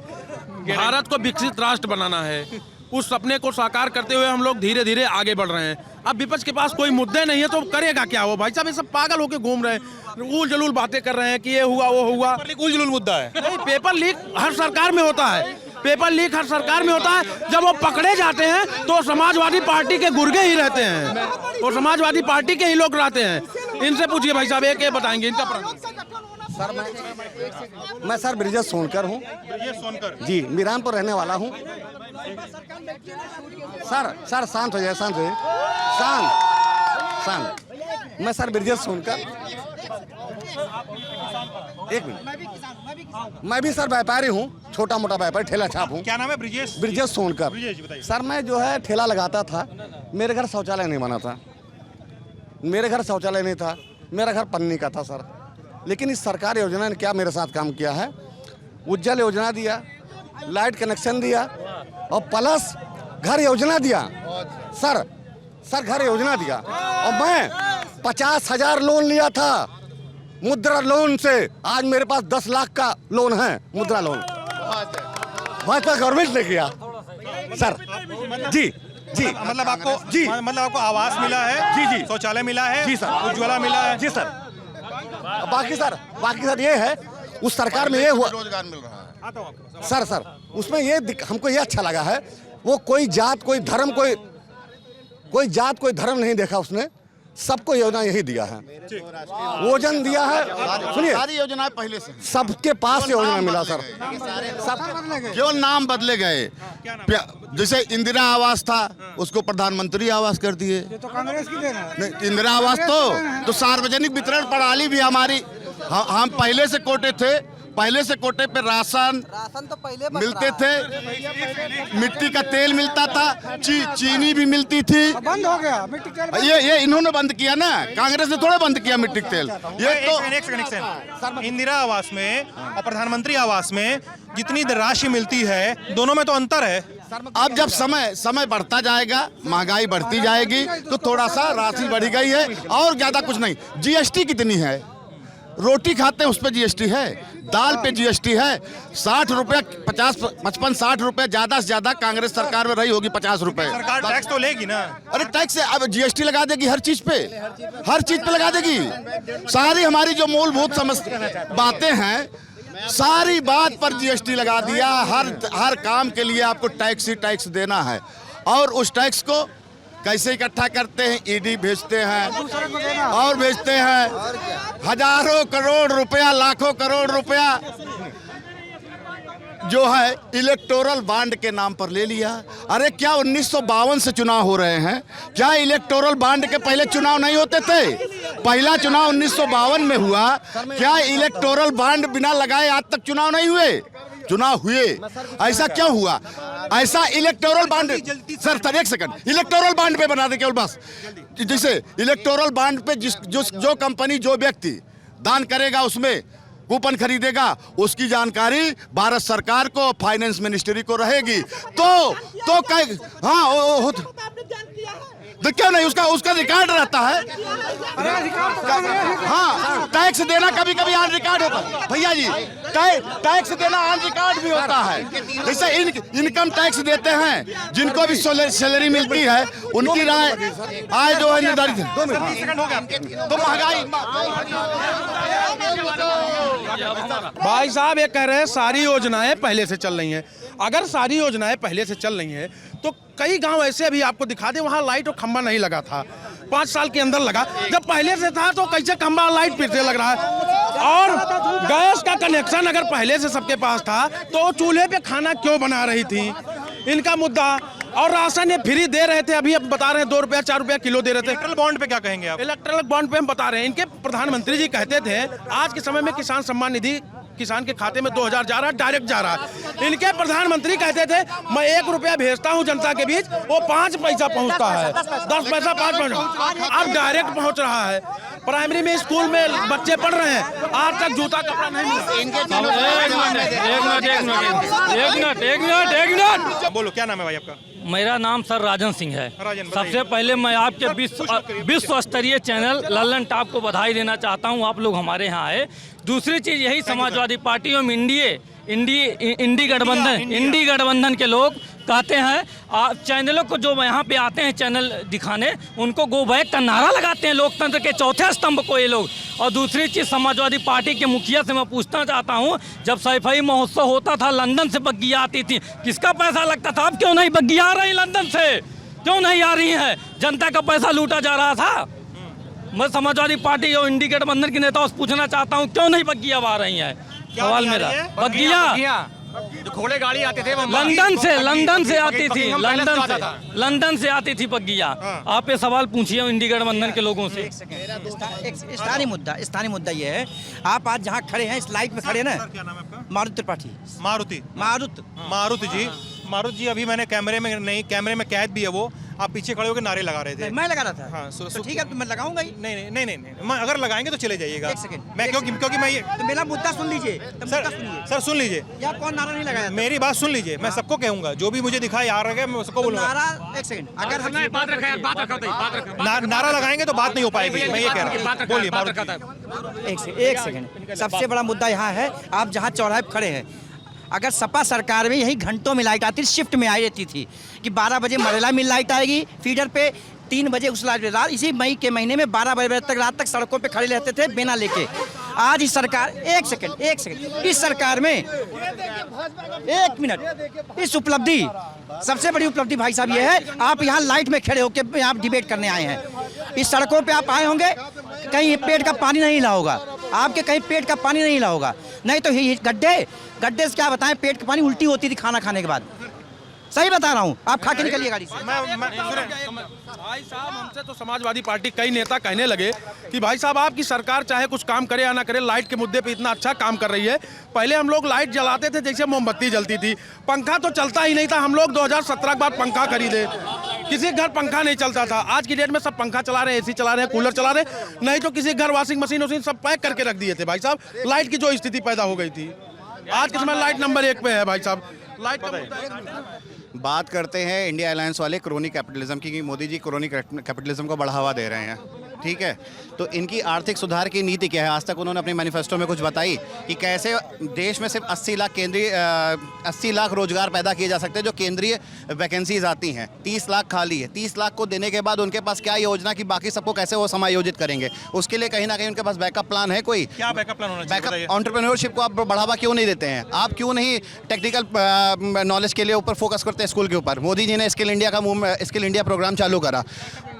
भारत को विकसित राष्ट्र बनाना है। उस सपने को साकार करते हुए हम लोग धीरे धीरे आगे बढ़ रहे हैं। अब विपक्ष के पास कोई मुद्दे नहीं है तो करेगा क्या वो? भाई साहब ये सब पागल होके घूम रहे हैं, उल जलूल बातें कर रहे हैं कि ये हुआ वो हुआ। उल जलूल मुद्दा है नहीं, पेपर लीक हर सरकार में होता है, पेपर लीक हर सरकार में होता है। जब वो पकड़े जाते हैं तो समाजवादी पार्टी के गुर्गे ही रहते हैं, और समाजवादी पार्टी के ही लोग रहते हैं। इनसे पूछिए भाई साहब, एक बताएंगे इनका। सर मैं सर ब्रिजेश सोनकर हूँ जी, मीरानपुर रहने वाला हूँ। सर शांत हो जाए, शांत हो जाए, शांत। मैं सर ब्रिजेश सोनकर, एक मिनट। मैं भी सर व्यापारी हूँ, छोटा मोटा व्यापारी, ठेला छाप हूँ। क्या नाम है? ब्रिजेश सोनकर। सर मैं जो है ठेला लगाता था, मेरे घर शौचालय नहीं बना था, मेरे घर शौचालय नहीं था, मेरा घर पन्नी का था सर। लेकिन इस सरकार योजना ने क्या मेरे साथ काम किया है? उज्जवल योजना दिया, लाइट कनेक्शन दिया, और प्लस घर योजना दिया। सर घर योजना दिया। और मैं 50,000 लोन लिया था मुद्रा लोन से, आज मेरे पास 10 लाख का लोन है, मुद्रा लोन भाजपा गवर्नमेंट ने किया सर। जी मतलब आपको आवास मिला है? जी शौचालय मिला है? जी सर। उज्ज्वला मिला है? जी सर। बाकी सर ये है उस सरकार में ये हुआ रोजगार मिल रहा है। सर उसमें ये हमको ये अच्छा लगा है, वो कोई जात कोई धर्म कोई जात कोई धर्म नहीं देखा उसने, सबको योजना यही दिया है, भोजन दिया है। सुनिए, सारी योजनाएं पहले से सबके पास योजना मिला सर, केवल नाम बदले गए। जैसे इंदिरा आवास था उसको प्रधानमंत्री आवास कर दिए। तो कांग्रेस की देना है। नहीं, इंदिरा आवास तो सार्वजनिक वितरण प्रणाली भी हमारी, हम पहले से कोटे थे, पहले से कोटे पे राशन तो पहले मिलते थे, मिट्टी का तेल मिलता था, चीनी भी मिलती थी। बंद हो गया मिट्टी तेल। ये इन्होंने बंद किया ना, कांग्रेस ने थोड़ा बंद किया मिट्टी का तेल। ये तो इंदिरा आवास में और प्रधानमंत्री आवास में जितनी राशि मिलती है, दोनों में तो अंतर है। अब जब समय बढ़ता जाएगा, महंगाई बढ़ती जाएगी, तो थोड़ा सा राशि बढ़ी गई है और ज्यादा कुछ नहीं। जीएसटी कितनी है? रोटी खाते हैं उस पर जीएसटी है, दाल पे जीएसटी है। 60 रुपये 55-60 रुपये ज्यादा से ज्यादा कांग्रेस सरकार में रही होगी 50 रुपए। सरकार टैक्स तो लेगी ना। अरे टैक्स अब जीएसटी लगा देगी हर चीज पे लगा देगी। सारी हमारी जो मूलभूत बातें हैं, सारी बात पर जीएसटी लगा दिया। हर काम के लिए आपको टैक्स ही टैक्स देना है। और उस टैक्स को कैसे इकट्ठा करते हैं? ईडी भेजते हैं और भेजते हैं। हजारों करोड़ रुपया, लाखों करोड़ रुपया जो है इलेक्टोरल बॉन्ड के नाम पर ले लिया। अरे क्या 1952 से चुनाव हो रहे हैं? क्या इलेक्टोरल बॉन्ड के पहले चुनाव नहीं होते थे? पहला चुनाव 1952 में हुआ। क्या इलेक्टोरल बॉन्ड बिना लगाए आज तक चुनाव नहीं हुए? चुनाव हुए। ऐसा क्यों हुआ? ऐसा इलेक्टोरल बॉन्ड सर एक सेकंड, इलेक्टोरल बॉन्ड पे बना दे केवल बस। जैसे इलेक्टोरल बॉन्ड पे जो कंपनी जो व्यक्ति दान करेगा उसमें कूपन खरीदेगा, उसकी जानकारी भारत सरकार को, फाइनेंस मिनिस्ट्री को रहेगी। तो तो क्यों नहीं? उसका रिकॉर्ड रहता है। हाँ, टैक्स देना कभी कभी ऑन रिकॉर्ड होता है भैया जी। टैक्स देना ऑन रिकॉर्ड भी होता है। जैसे इनकम टैक्स देते हैं, जिनको भी सैलरी मिलती है, उनकी आय जो है निर्धारित है। 2 मिनट तो महंगाई। भाई साहब ये कह रहे हैं सारी योजनाएं पहले से चल रही हैं। अगर सारी योजनाएं पहले से चल रही हैं तो कई गांव ऐसे अभी आपको दिखा दे वहां लाइट और खंबा नहीं लगा था, 5 साल के अंदर लगा। जब पहले से था तो कैसे खंबा लाइट फिर से लग रहा है? और गैस का कनेक्शन अगर पहले से सबके पास था तो चूल्हे पे खाना क्यों बना रही थी? इनका मुद्दा। और राशन ये फ्री दे रहे थे, अभी अब बता रहे हैं 2 रुपया 4 रुपया किलो दे रहे थे। इलेक्ट्रल बॉन्ड पे क्या कहेंगे आप? इलेक्ट्रल बॉन्ड पे हम बता रहे हैं, इनके प्रधानमंत्री जी कहते थे आज के समय में किसान सम्मान निधि किसान के खाते में 2000 जा रहा है, डायरेक्ट जा रहा है। इनके प्रधानमंत्री कहते थे मैं 1 रुपया भेजता हूं जनता के बीच, वो 5 पैसा पहुंचता है, 10 पैसा 5 पैसा। अब डायरेक्ट पहुंच रहा है। प्राइमरी में स्कूल में बच्चे पढ़ रहे हैं, आज तक जूता कपड़ा नहीं मिला। बोलो क्या नाम है भाई आपका? मेरा नाम सर राजन सिंह है। सबसे पहले मैं आपके विश्व स्तरीय चैनल लल्लन टॉप को बधाई देना चाहता हूं, आप लोग हमारे यहाँ आए। दूसरी चीज़ यही समाजवादी पार्टी और इंडी गठबंधन के लोग कहते हैं चैनलों को जो यहाँ पे आते हैं चैनल दिखाने, उनको गो बैक का नारा लगाते हैं, लोकतंत्र के चौथे स्तंभ को ये लोग। और दूसरी चीज़ समाजवादी पार्टी के मुखिया से मैं पूछना चाहता हूँ, जब सैफई महोत्सव होता था लंदन से बग्गियाँ आती थी, किसका पैसा लगता था? अब क्यों नहीं बग्गियाँ आ रही लंदन से? क्यों नहीं आ रही है? जनता का पैसा लूटा जा रहा था। मैं समाजवादी पार्टी और इंडी गठबंधन के नेताओं से पूछना चाहता हूँ, क्यों नहीं बग्गियाँ आ रही है? सवाल मेरा। बग्गियाँ जो घोड़े गाड़ी आते थे लंदन से आती थी, लंदन से आती थी बग्गियाँ। आप ये सवाल पूछिए इंडी गठबंधन के लोगों से। स्थानीय मुद्दा ये है, आप आज जहाँ खड़े हैं इस लाइट में खड़े ना, मारुति त्रिपाठी। मारुति जी अभी मैंने कैमरे में कैद भी है वो, आप पीछे खड़े होकर नारे लगा रहे थे। मैं लगा रहा था। हाँ, तो ठीक है, तो मैं लगाऊंगा ही। नहीं, अगर लगाएंगे तो चले जाइएगा। 1 सेकंड, मैं क्योंकि मैं ये तो मेरा मुद्दा सुन लीजिए। सर सुन लीजिए, या कौन नारा नहीं लगाया? मेरी बात सुन लीजिए, मैं सबको कहूंगा, जो भी मुझे दिखाई आ रहा है मैं उसको बोलूंगा। नारा 1 सेकंड, अगर नारा लगाएंगे तो बात नहीं हो पाएगी, मैं ये कह रहा हूँ। बोलिए। 1 सेकंड, सबसे बड़ा मुद्दा यहाँ है, आप जहाँ चौराहे पर खड़े हैं, अगर सपा सरकार में यही घंटों में लाइट आती, शिफ्ट में आई रहती थी कि 12 बजे मरेला में लाइट आएगी फीडर पे, 3 बजे उस लाइट पे, इसी मई के महीने में 12 बजे तक रात तक सड़कों पे खड़े रहते थे बेना लेके। आज इस सरकार, एक सेकंड, इस सरकार में 1 मिनट, इस उपलब्धि, सबसे बड़ी उपलब्धि भाई साहब ये है, आप यहाँ लाइट में खड़े होकर यहाँ डिबेट करने आए हैं। इस सड़कों पे आप आए होंगे, कहीं पेट का पानी नहीं ला होगा, आपके कहीं पेट का पानी नहीं ला होगा, नहीं तो ये गड्ढे से क्या बताएं, पेट का पानी उल्टी होती थी खाना खाने के बाद। सही बता रहा हूँ, आप खा के निकलिए गाड़ी से। भाई साहब, हमसे तो समाजवादी पार्टी कई नेता कहने लगे कि भाई साहब आपकी सरकार चाहे कुछ काम करे या ना करे, लाइट के मुद्दे पे इतना अच्छा काम कर रही है। पहले हम लोग लाइट जलाते थे जैसे मोमबत्ती जलती थी, पंखा तो चलता ही नहीं था। हम लोग 2017 के बाद पंखा खरीदे, किसी घर पंखा नहीं चलता था। आज की डेट में सब पंखा चला रहे हैं, एसी चला रहे हैं, कूलर चला रहे हैं, नहीं तो किसी घर वॉशिंग मशीन सब पैक करके रख दिए थे भाई साहब। लाइट की जो स्थिति पैदा हो गई थी, आज के समय लाइट नंबर 1 पे है भाई साहब। लाइट का बात करते हैं इंडिया अलायंस वाले क्रोनी कैपिटलिज्म की, कि मोदी जी क्रोनी कैपिटलिज्म को बढ़ावा दे रहे हैं, ठीक है। तो इनकी आर्थिक सुधार की नीति क्या है? आज तक उन्होंने अपनी मैनिफेस्टो में कुछ बताई कि कैसे देश में सिर्फ 80 लाख रोजगार पैदा किए जा सकते हैं जो केंद्रीय वैकेंसीज आती हैं। 30 लाख खाली है, 30 लाख को देने के बाद उनके पास क्या योजना कि बाकी सबको कैसे वो समायोजित करेंगे? उसके लिए कहीं ना कहीं उनके पास बैकअप प्लान है कोई? क्या बैकअप प्लान होना चाहिए? बैकअप एंटरप्रेन्योरशिप को आप बढ़ावा क्यों नहीं देते हैं? आप क्यों नहीं टेक्निकल नॉलेज के लिए ऊपर फोकस करते हैं स्कूल के ऊपर? मोदी जी ने स्किल इंडिया प्रोग्राम चालू करा,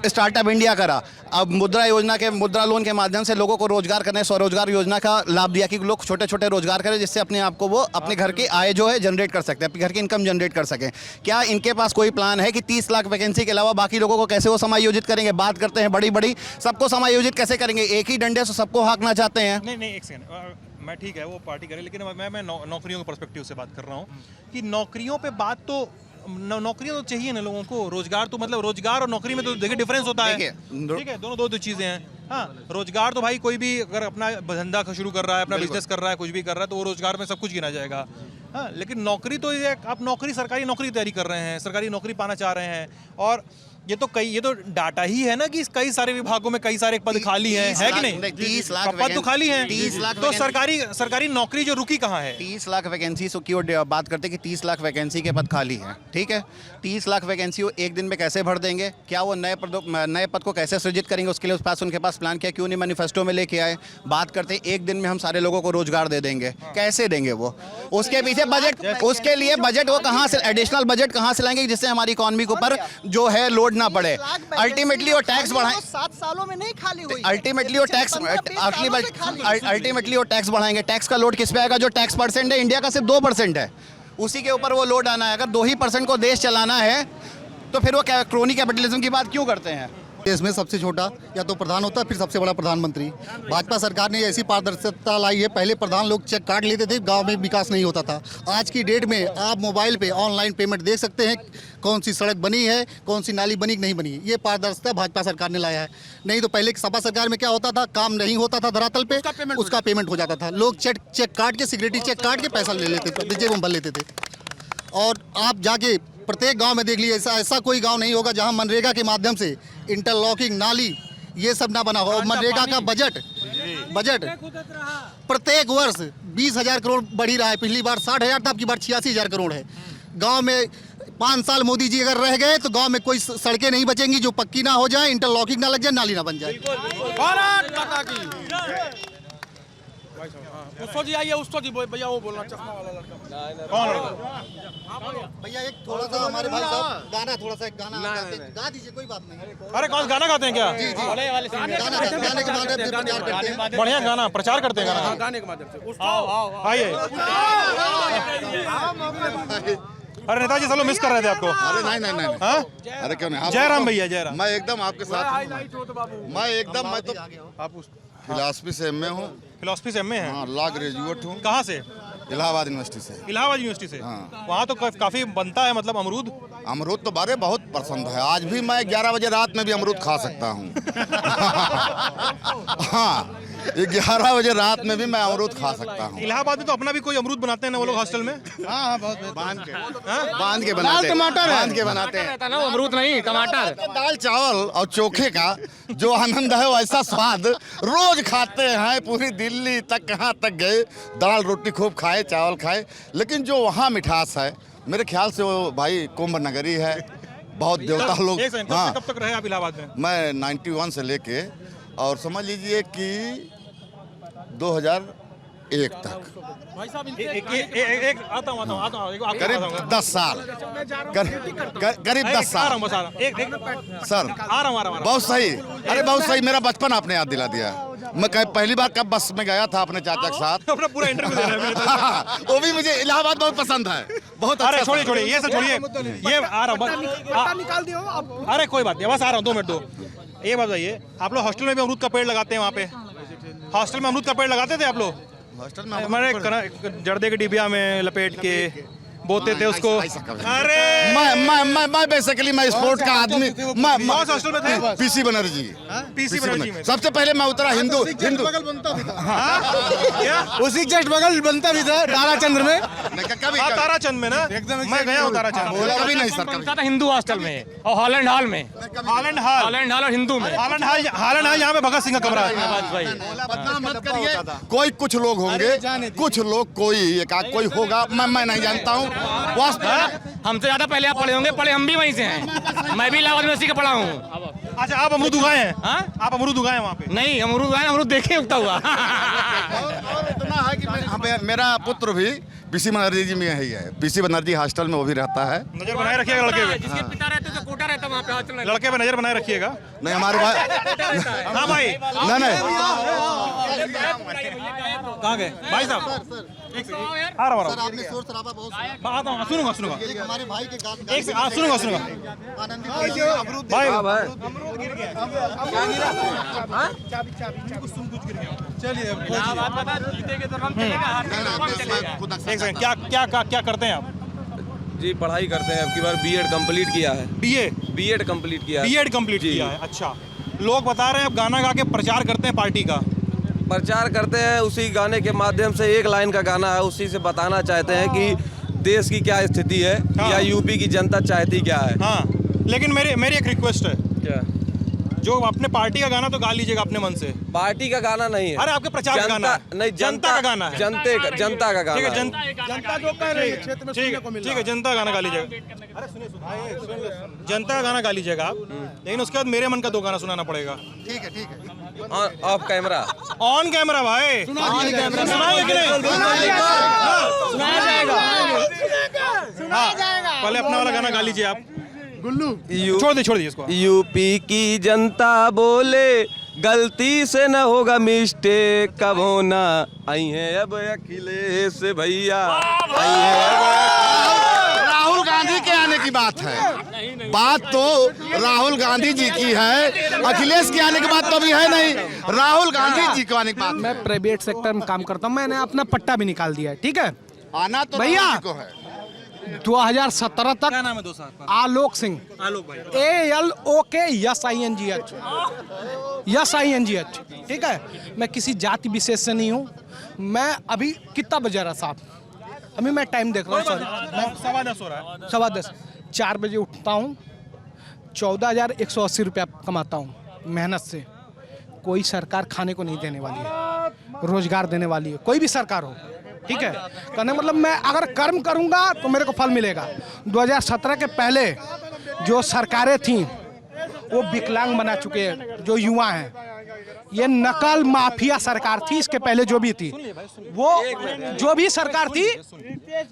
स्टार्टअप इंडिया करा, अब मुद्रा लोन के माध्यम से लोगों को रोजगार करने, स्वरोजगार योजना का लाभ दिया कि लोग छोटे छोटे रोजगार करें, जिससे अपने आप को वो अपने घर की आय जो है जनरेट कर सकते हैं, अपने घर की इनकम जनरेट कर सकें। क्या इनके पास कोई प्लान है कि 30 लाख वैकेंसी के अलावा बाकी लोगों को कैसे वो समायोजित करेंगे? बात करते हैं बड़ी सबको समायोजित कैसे करेंगे? एक ही डंडे से सबको हाँकना चाहते हैं। नहीं, एक सेकंड, मैं ठीक है वो पार्टी करे, लेकिन मैं नौकरियों के पर्सपेक्टिव से बात कर रहा हूँ कि नौकरियों पे बात तो नौकरियां तो चाहिए ना लोगों को। रोजगार तो मतलब रोजगार और नौकरी में तो देखिए डिफरेंस होता है, ठीक है, दोनों दो चीजें हैं। हाँ, रोजगार तो भाई कोई भी अगर अपना धंधा शुरू कर रहा है, अपना बिजनेस कर रहा है, कुछ भी कर रहा है, तो वो रोजगार में सब कुछ गिना जाएगा। हाँ, लेकिन नौकरी तो ये आप नौकरी, सरकारी नौकरी तैयारी कर रहे हैं, सरकारी नौकरी पाना चाह रहे हैं, और ये तो डाटा ही है ना कि कई सारे विभागों में कई सारे पद खाली हैं, है कि नहीं? 30 लाख पद तो खाली हैं। 30 लाख तो सरकारी नौकरी जो रुकी कहाँ है? 30 लाख वैकेंसी की बात करते हैं कि 30 लाख वैकेंसी के पद खाली हैं, ठीक है। 30 लाख वैकेंसी वो एक दिन में कैसे भर देंगे? क्या वो नए पद को कैसे सृजित करेंगे? उसके लिए उनके पास प्लान किया, क्यों नहीं मैनिफेस्टो में लेके आए? बात करते हैं एक दिन में हम सारे लोगों को रोजगार दे देंगे, कैसे देंगे वो? उसके पीछे बजट, उसके लिए बजट वो कहाँ से, एडिशनल बजट कहाँ से लाएंगे जिससे हमारी इकोनॉमी के ऊपर जो है लोड ना पड़े? अल्टीमेटली वो टैक्स बढ़ाएंगे, 7 सालों में नहीं खाली हुई। अल्टीमेटली वो टैक्स बढ़ाएंगे। टैक्स का लोड किस पे आएगा? जो टैक्स परसेंट है इंडिया का सिर्फ 2% है, उसी के ऊपर वो लोड आना है। अगर 2% को देश चलाना है तो फिर वो क्रोनी कैपिटलिज्म की बात क्यों करते हैं? देश में सबसे छोटा या तो प्रधान होता है, फिर सबसे बड़ा प्रधानमंत्री। भाजपा सरकार ने ऐसी पारदर्शिता लाई है, पहले प्रधान लोग चेक काट लेते थे, गांव में विकास नहीं होता था। आज की डेट में आप मोबाइल पे ऑनलाइन पेमेंट देख सकते हैं, कौन सी सड़क बनी है, कौन सी नाली बनी नहीं बनी। ये पारदर्शिता भाजपा सरकार ने लाया है। नहीं तो पहले सपा सरकार में क्या होता था, काम नहीं होता था धरातल पे, उसका पेमेंट हो जाता था, लोग चेक काट के, सिक्योरिटी चेक काट के पैसा ले लेते थे, जेब में भर लेते थे। और आप जाके प्रत्येक गांव में देख लीजिए, ऐसा कोई गांव नहीं होगा जहां मनरेगा के माध्यम से इंटरलॉकिंग, नाली, ये सब ना बना हो। और मनरेगा का बजट प्रत्येक वर्ष 20,000 करोड़ बढ़ी रहा है। पिछली बार 60,000 था, अब की बार 86,000 करोड़ है। गांव में 5 साल मोदी जी अगर रह गए तो गांव में कोई सड़कें नहीं बचेंगी जो पक्की ना हो जाए, इंटरलॉकिंग ना लग जाए, नाली ना बन जाए। उसको जी आइए, उसको जी भैया, वो बोलना चश्मा वाला लड़का कौन? भैया एक थोड़ा सा हमारे भाई साहब गाना, थोड़ा सा एक गाना गा दीजिए, कोई बात नहीं। अरे कौन गाना गाते हैं क्या? जी गाने के माध्यम से प्रचार करते हैं। बढ़िया गाना प्रचार करते हैं, गाने के माध्यम से। आइए। अरे नेताजी चलो मिस कर रहे थे आपको। अरे नहीं हाँ? अरे क्यों नहीं? जयराम भैया, जयराम। मैं एकदम आपके साथ, मैं तो आप फिलॉसफी से एमए हूँ। फिलॉसफी से एमए हैं? हाँ, लॉ ग्रेजुएट हूँ। कहाँ से? इलाहाबाद यूनिवर्सिटी से। इलाहाबाद यूनिवर्सिटी से? हाँ। वहाँ तो काफी बनता है, मतलब अमरूद तो बारे बहुत पसंद है। आज भी मैं 11 बजे रात में भी अमरूद खा सकता हूँ। हाँ, 11 बजे रात में भी मैं अमरूद खा सकता हूँ। इलाहाबाद में तो अपना भी कोई अमरूद बनाते हैं ना वो लोग हॉस्टल में? हाँ, बहुत बांध के बनाते हैं, बांध के बनाते हैं। अमरूद नहीं, टमाटर। दाल चावल और चोखे का जो आनंद है, वैसा स्वाद रोज खाते हैं। पूरी दिल्ली तक कहाँ तक गए, दाल रोटी खूब खाए, चावल खाए, लेकिन जो वहाँ मिठास है, मेरे ख्याल से वो भाई कुंभ नगरी है। बहुत देवता लोग। हाँ, कब तक रहे आप इलाहाबाद में? मैं 91 से लेके, और समझ लीजिए कि 2001 तक, भाई साहब एक आता हूँ करीब 10 साल, करीब 10 साल। सर आ रहा हूँ। बहुत सही, अरे बहुत सही, मेरा बचपन आपने याद दिला दिया। मैं पहली बार कब बस में गया था अपने चाचा के साथ, अपना पूरा इंटरव्यू दे रहे हैं। वो भी मुझे इलाहाबाद बहुत पसंद है, बहुत अच्छा। अरे छोड़िए ये सब छोड़िए, ये आ रहा हूँ, निकाल दियो अब। अरे कोई बात नहीं, बस आ रहा हूँ, 2 मिनट दो। ये बात बताइए, आप लोग हॉस्टल में भी अमरूद का पेड़ लगाते हैं? वहाँ पे हॉस्टल में अमरूद का पेड़ लगाते थे आप लोग? हॉस्टल में हमारे जर्दे के डिबिया में लपेट के बोते थे उसको। अरे मैं बेसिकली मैं स्पोर्ट का आदमी, हॉस्टल में थे? पीसी बनर्जी, पीसी बनर्जी में सबसे पहले मैं उतरा हिंदू उसी जस्ट बगल बनता भी था ताराचंद्र में। कभी ताराचंद में ना, मैं गया हूँ ताराचंद। कभी नहीं सर, बनता था हिंदू हॉस्टल में और हॉलैंड हॉल में, हॉलैंड हॉल और हिंदू में। हॉलैंड हॉल यहाँ पे भगत सिंह का कमरा है। बदनाम मत करिए, कोई कुछ लोग होंगे, कुछ लोग कोई एकाध कोई होगा, मैं नहीं जानता हूँ। हमसे ज्यादा पहले आप पढ़े होंगे, पढ़े हम भी वहीं से हैं, मैं भी इलाहाबाद यूनिवर्सिटी का पढ़ा हूँ। अच्छा, आप अमरूद उगाए हैं? आप अमरूद उगाए हैं वहाँ पे? नहीं, अमरूद उगाए, अमरूद देखे उगता हुआ। और इतना है कि मेरा पुत्र भी पीसी बनर्जी जी में ही है, पीसी बनर्जी हॉस्टल में वो भी रहता है। नजर बनाए रखिएगा लड़के पे। जिसके पिता रहते तो कोटा रहता वहाँ पे हॉस्टल में। लड़के पे नजर बनाए रखिएगा। नहीं हमारे भाई, हाँ भाई, नहीं कहाँ गए भाई साहब? आ रहा हूँ, आपने शोर शराबा बहुत आता हूँ, सुनूंगा हमारे भाई के गान एक सुनूंगा भाई। चलिए एक सेकंड, क्या करते हैं आप? जी पढ़ाई करते हैं, अब की बार बीएड कंप्लीट किया है। बीएड कंप्लीट किया है। बीएड कंप्लीट किया है, अच्छा। लोग बता रहे हैं आप गाना गा के प्रचार करते हैं पार्टी का। प्रचार करते हैं, उसी गाने के माध्यम से एक लाइन का गाना है, उसी से बताना चाहते हैं कि देश की क्या स्थिति है, या यूपी की जनता चाहती क्या है। हाँ, लेकिन मेरी एक रिक्वेस्ट है, क्या? जो अपने पार्टी का गाना तो गा लीजिएगा अपने मन से। पार्टी का गाना नहीं है, अरे आपके प्रचार का गाना है। नहीं, जनता का गाना है, जनता का गाना ठीक है। जनता जो कह रही है क्षेत्र में सुनने को मिल रहा है। ठीक है, जनता का गाना गा लीजिएगा। अरे सुनिए, जनता का गाना गा लीजिएगा आप, लेकिन उसके बाद मेरे मन का 2 गाना सुनाना पड़ेगा। ठीक है। ऑफ कैमरा, ऑन कैमरा भाई, सुनाएंगे कि नहीं? सुनाया जाएगा। पहले अपना वाला गाना गा लीजिए आप। गुल्लू छोड़ दीजिए इसको। यूपी की जनता बोले गलती से न होगा मिस्टेक, कब होना आई है अब अखिलेश भैया, आई है। राहुल गांधी के आने की बात है, बात तो राहुल गांधी जी की है, अखिलेश के आने की बात तो अभी है नहीं, राहुल गांधी जी के आने की बात। मैं प्राइवेट सेक्टर में काम करता हूँ, मैंने अपना पट्टा भी निकाल दिया है, ठीक है। आना तो भैया राहुल जी को है। 2017 तक। क्या नाम है दोस्त आपका? आलोक सिंह, आलोक भाई। ALOKSINGH, ठीक है। मैं किसी जाति विशेष से नहीं हूँ। मैं अभी कितना बजा रहा साहब, अभी मैं टाइम देख रहा हूँ, सॉरी, 10:15 हो रहा है। 10:15, 4 बजे उठता हूँ, 14,180 रुपया कमाता हूँ मेहनत से। कोई सरकार खाने को नहीं देने वाली है, रोजगार देने वाली है, कोई भी सरकार हो, ठीक है। कहने मतलब मैं अगर कर्म करूंगा तो मेरे को फल मिलेगा। 2017 के पहले जो सरकारें थीं वो विकलांग बना चुके हैं जो युवा हैं। ये नकल माफिया सरकार थी, इसके पहले जो भी थी, वो जो भी सरकार थी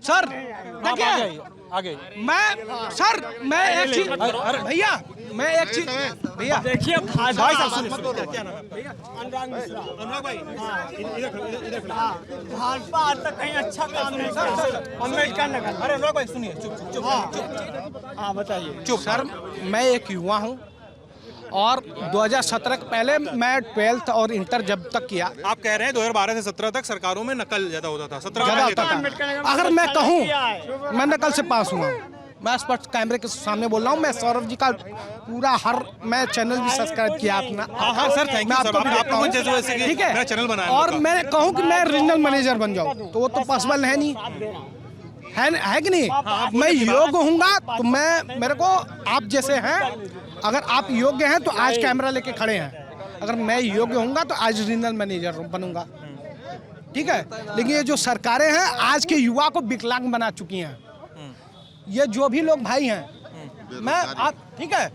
सर, देखिए आगे मैं एक चीज भैया, मैं एक चीज भैया देखिए भाई साहब, सुनिए क्या नाम है भैया? अनुराग भाई, भाजपा आज तक कहीं अच्छा काम नहीं किया। अम्बेडकर नगर। अरे अनुराग भाई सुनिए, चुप। हाँ बताइए। चुप सर, मैं एक युवा हूँ और 2017 के पहले मैं 12th और इंटर जब तक किया। आप कह रहे हैं 2012 से 17 तक सरकारों में नकल ज्यादा होता था, 17 ज्यादा होता था। अगर मैं कहूँ मैं नकल से पास हुआ, मैं स्पष्ट कैमरे के सामने बोल रहा हूँ। मैं सौरभ जी का पूरा मैं चैनल भी सब्सक्राइब किया अपना। हाँ सर, थैंक यू सर, आपको जैसे ठीक है, मेरा चैनल बनाया और मैं कहूँ कि मैं रीजनल मैनेजर बन जाऊँ तो वो तो पॉसिबल है नहीं, है कि नहीं। मैं योग्य हूँगा तो मैं, मेरे को आप जैसे हैं, अगर आप योग्य हैं तो आज कैमरा लेके खड़े हैं, अगर मैं योग्य हूँगा तो आज रीजनल मैनेजर बनूंगा, ठीक है। लेकिन ये जो सरकारें हैं आज के युवा को विकलांग बना चुकी हैं। ये जो भी लोग भाई हैं, मैं आप ठीक है,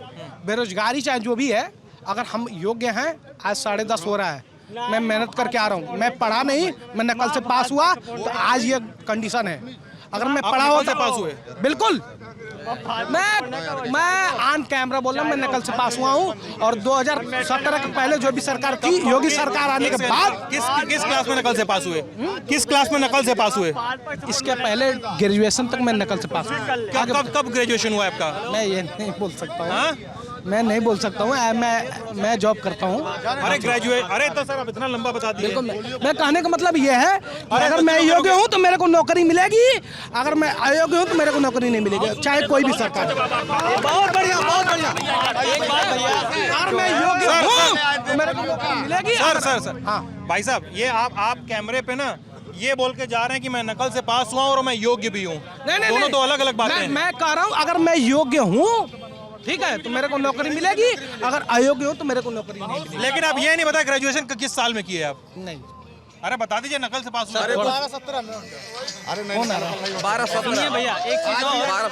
बेरोजगारी चाहे जो भी है, अगर हम योग्य हैं, आज 10:30 हो रहा है, मैं मेहनत करके आ रहा हूँ। मैं पढ़ा नहीं, मैं नकल से पास हुआ, तो आज ये कंडीशन है। अगर मैं पढ़ा हो तो पास हुए? बिल्कुल। मैं ऑन कैमरा बोल रहा हूँ, मैं नकल से पास हुआ हूँ। और 2017 के पहले जो भी सरकार थी, योगी सरकार आने के बाद किस क्लास में नकल से पास हुए? किस क्लास में नकल से पास हुए? इसके पहले ग्रेजुएशन तक मैं नकल से पास हुआ। कब ग्रेजुएशन हुआ आपका? मैं ये नहीं बोल सकता हूँ, मैं नहीं बोल सकता हूँ। मैं जॉब करता हूँ। अरे तो सर आप इतना लंबा बता दिए। मैं कहने का मतलब ये है कि अगर मैं योग्य हूँ तो मेरे को नौकरी मिलेगी, अगर मैं अयोग्य हूँ तो मेरे को नौकरी नहीं मिलेगी, चाहे कोई भी सरकार। बहुत बढ़िया, बहुत बढ़िया। अगर मैं योग्य हूँ तो मेरे को नौकरी मिलेगी। सर हाँ भाई साहब, ये आप कैमरे पे ना ये बोल के जा रहे हैं कि मैं नकल से पास हुआ और मैं योग्य भी हूँ। दोनों तो अलग अलग बातें हैं। मैं कह रहा हूँ अगर मैं योग्य हूँ, ठीक है, तो मेरे को नौकरी मिलेगी, अगर अयोग्य हो तो मेरे को नौकरी नहीं मिलेगी। लेकिन आप ये नहीं बता ग्रेजुएशन किस साल में किए आप? नहीं। अरे बता दीजिए, नकल से पास हुआ। अरे 12-17 में। अरे नहीं 12-17 भैया।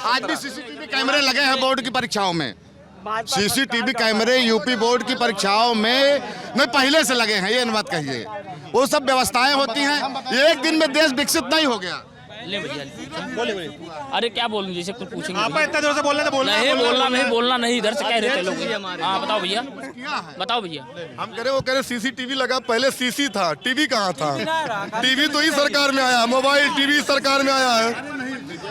आज भी सीसीटीवी कैमरे लगे हैं बोर्ड की परीक्षाओं में। सीसीटीवी कैमरे यूपी बोर्ड की परीक्षाओं में नहीं पहले से लगे हैं, ये बात कहिए। वो सब व्यवस्थाएं होती हैं, एक दिन में देश विकसित नहीं हो गया। ले भैया, बोले। अरे क्या बोलूं, जैसे कुछ पूछेंगे। आप इतना जोर से बोल रहे थे, बोलना नहीं, इधर से कह रहे थे लोग। हाँ बताओ भैया, बताओ भैया। हम कह रहे सीसीटीवी लगा, पहले सीसी था, टीवी कहाँ था? टीवी तो ही सरकार में आया, मोबाइल टीवी सरकार में आया है।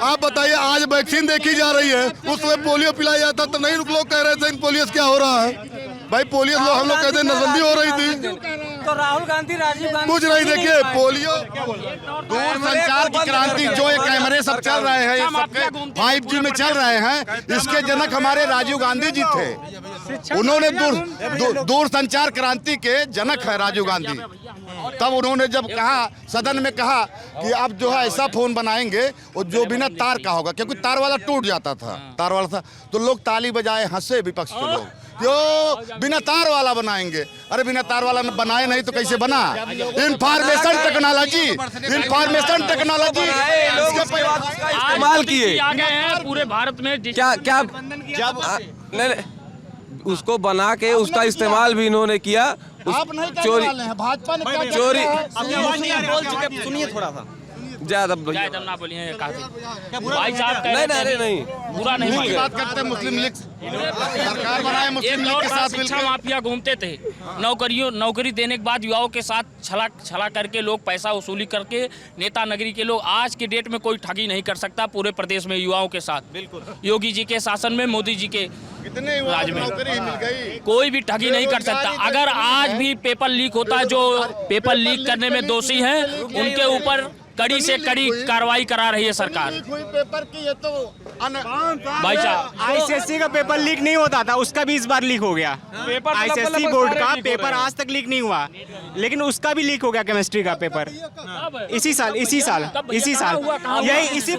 आप बताइए, आज वैक्सीन देखी जा रही है, उसमें पोलियो पिलाया जाता तो नहीं लोग कह रहे थे पोलियो क्या हो रहा है? भाई पोलियो हम लोग कहते नसबंदी हो रही थी, तो राहुल गांधी, राजीव गांधी कुछ नहीं। देखिए पोलियो, दूरसंचार की क्रांति, जो ये कैमरे सब चल रहे हैं, 5G में चल रहे हैं, इसके जनक हमारे राजीव गांधी जी थे। उन्होंने दूरसंचार क्रांति के जनक है राजीव गांधी। तब उन्होंने जब कहा, सदन में कहा कि अब जो है ऐसा फोन बनाएंगे और जो बिना तार का होगा, क्योंकि तार वाला टूट जाता था, तार वाला था, तो लोग ताली बजाए, हंसे विपक्ष के लोग, क्यों बिना तार वाला बनाएंगे? अरे बिना तार वाला बनाए नहीं तो कैसे बना? इंफॉर्मेशन टेक्नोलॉजी इस्तेमाल किए पूरे भारत में। क्या जब उसको बना के उसका इस्तेमाल भी इन्होंने किया। आप नहीं चोरी, भाजपा ने चोरी। बोल चुके, सुनिए थोड़ा सा। ज्यादा ना बोलिए, भाई साहब नहीं बुरा नहीं बात करते। मुस्लिम लीग सरकार बनाए, मुस्लिम लीग के साथ शिक्षा माफिया घूमते थे, नौकरी देने के बाद युवाओं के साथ छला करके लोग पैसा वसूली करके नेता नगरी के लोग। आज के डेट में कोई ठगी नहीं कर सकता पूरे प्रदेश में युवाओं के साथ। बिल्कुल, योगी जी के शासन में, मोदी जी के राज में कोई भी ठगी नहीं कर सकता। अगर आज भी पेपर लीक होता है, जो पेपर लीक करने में दोषी हैं, उनके ऊपर कड़ी से कड़ी कार्रवाई करा रही है सरकार। पेपर की ये तो भाई साहब, आईसीएसई का पेपर लीक नहीं होता था, उसका भी इस बार लीक हो गया। आईसीएसई बोर्ड का पेपर आज तक लीक नहीं हुआ, लेकिन उसका भी लीक हो गया, केमिस्ट्री का पेपर इसी साल यही इसी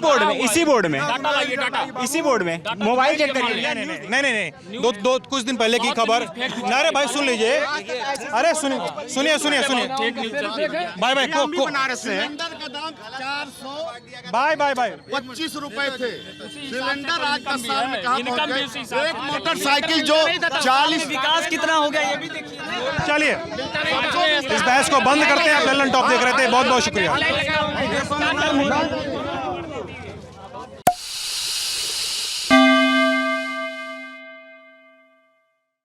बोर्ड में मोबाइल चेक करिए। नहीं, दो कुछ दिन पहले की खबर। अरे भाई सुन लीजिए, अरे सुनिए भाई बनारस से बाय 25 रुपए थे सिलेंडर, आज का साल में कहाँ पहुंच गए? एक मोटरसाइकिल जो 40। विकास कितना हो गया ये भी देखिए। चलिए इस बहस को बंद करते हैं। आप ललन टॉप देख रहे थे, बहुत बहुत शुक्रिया।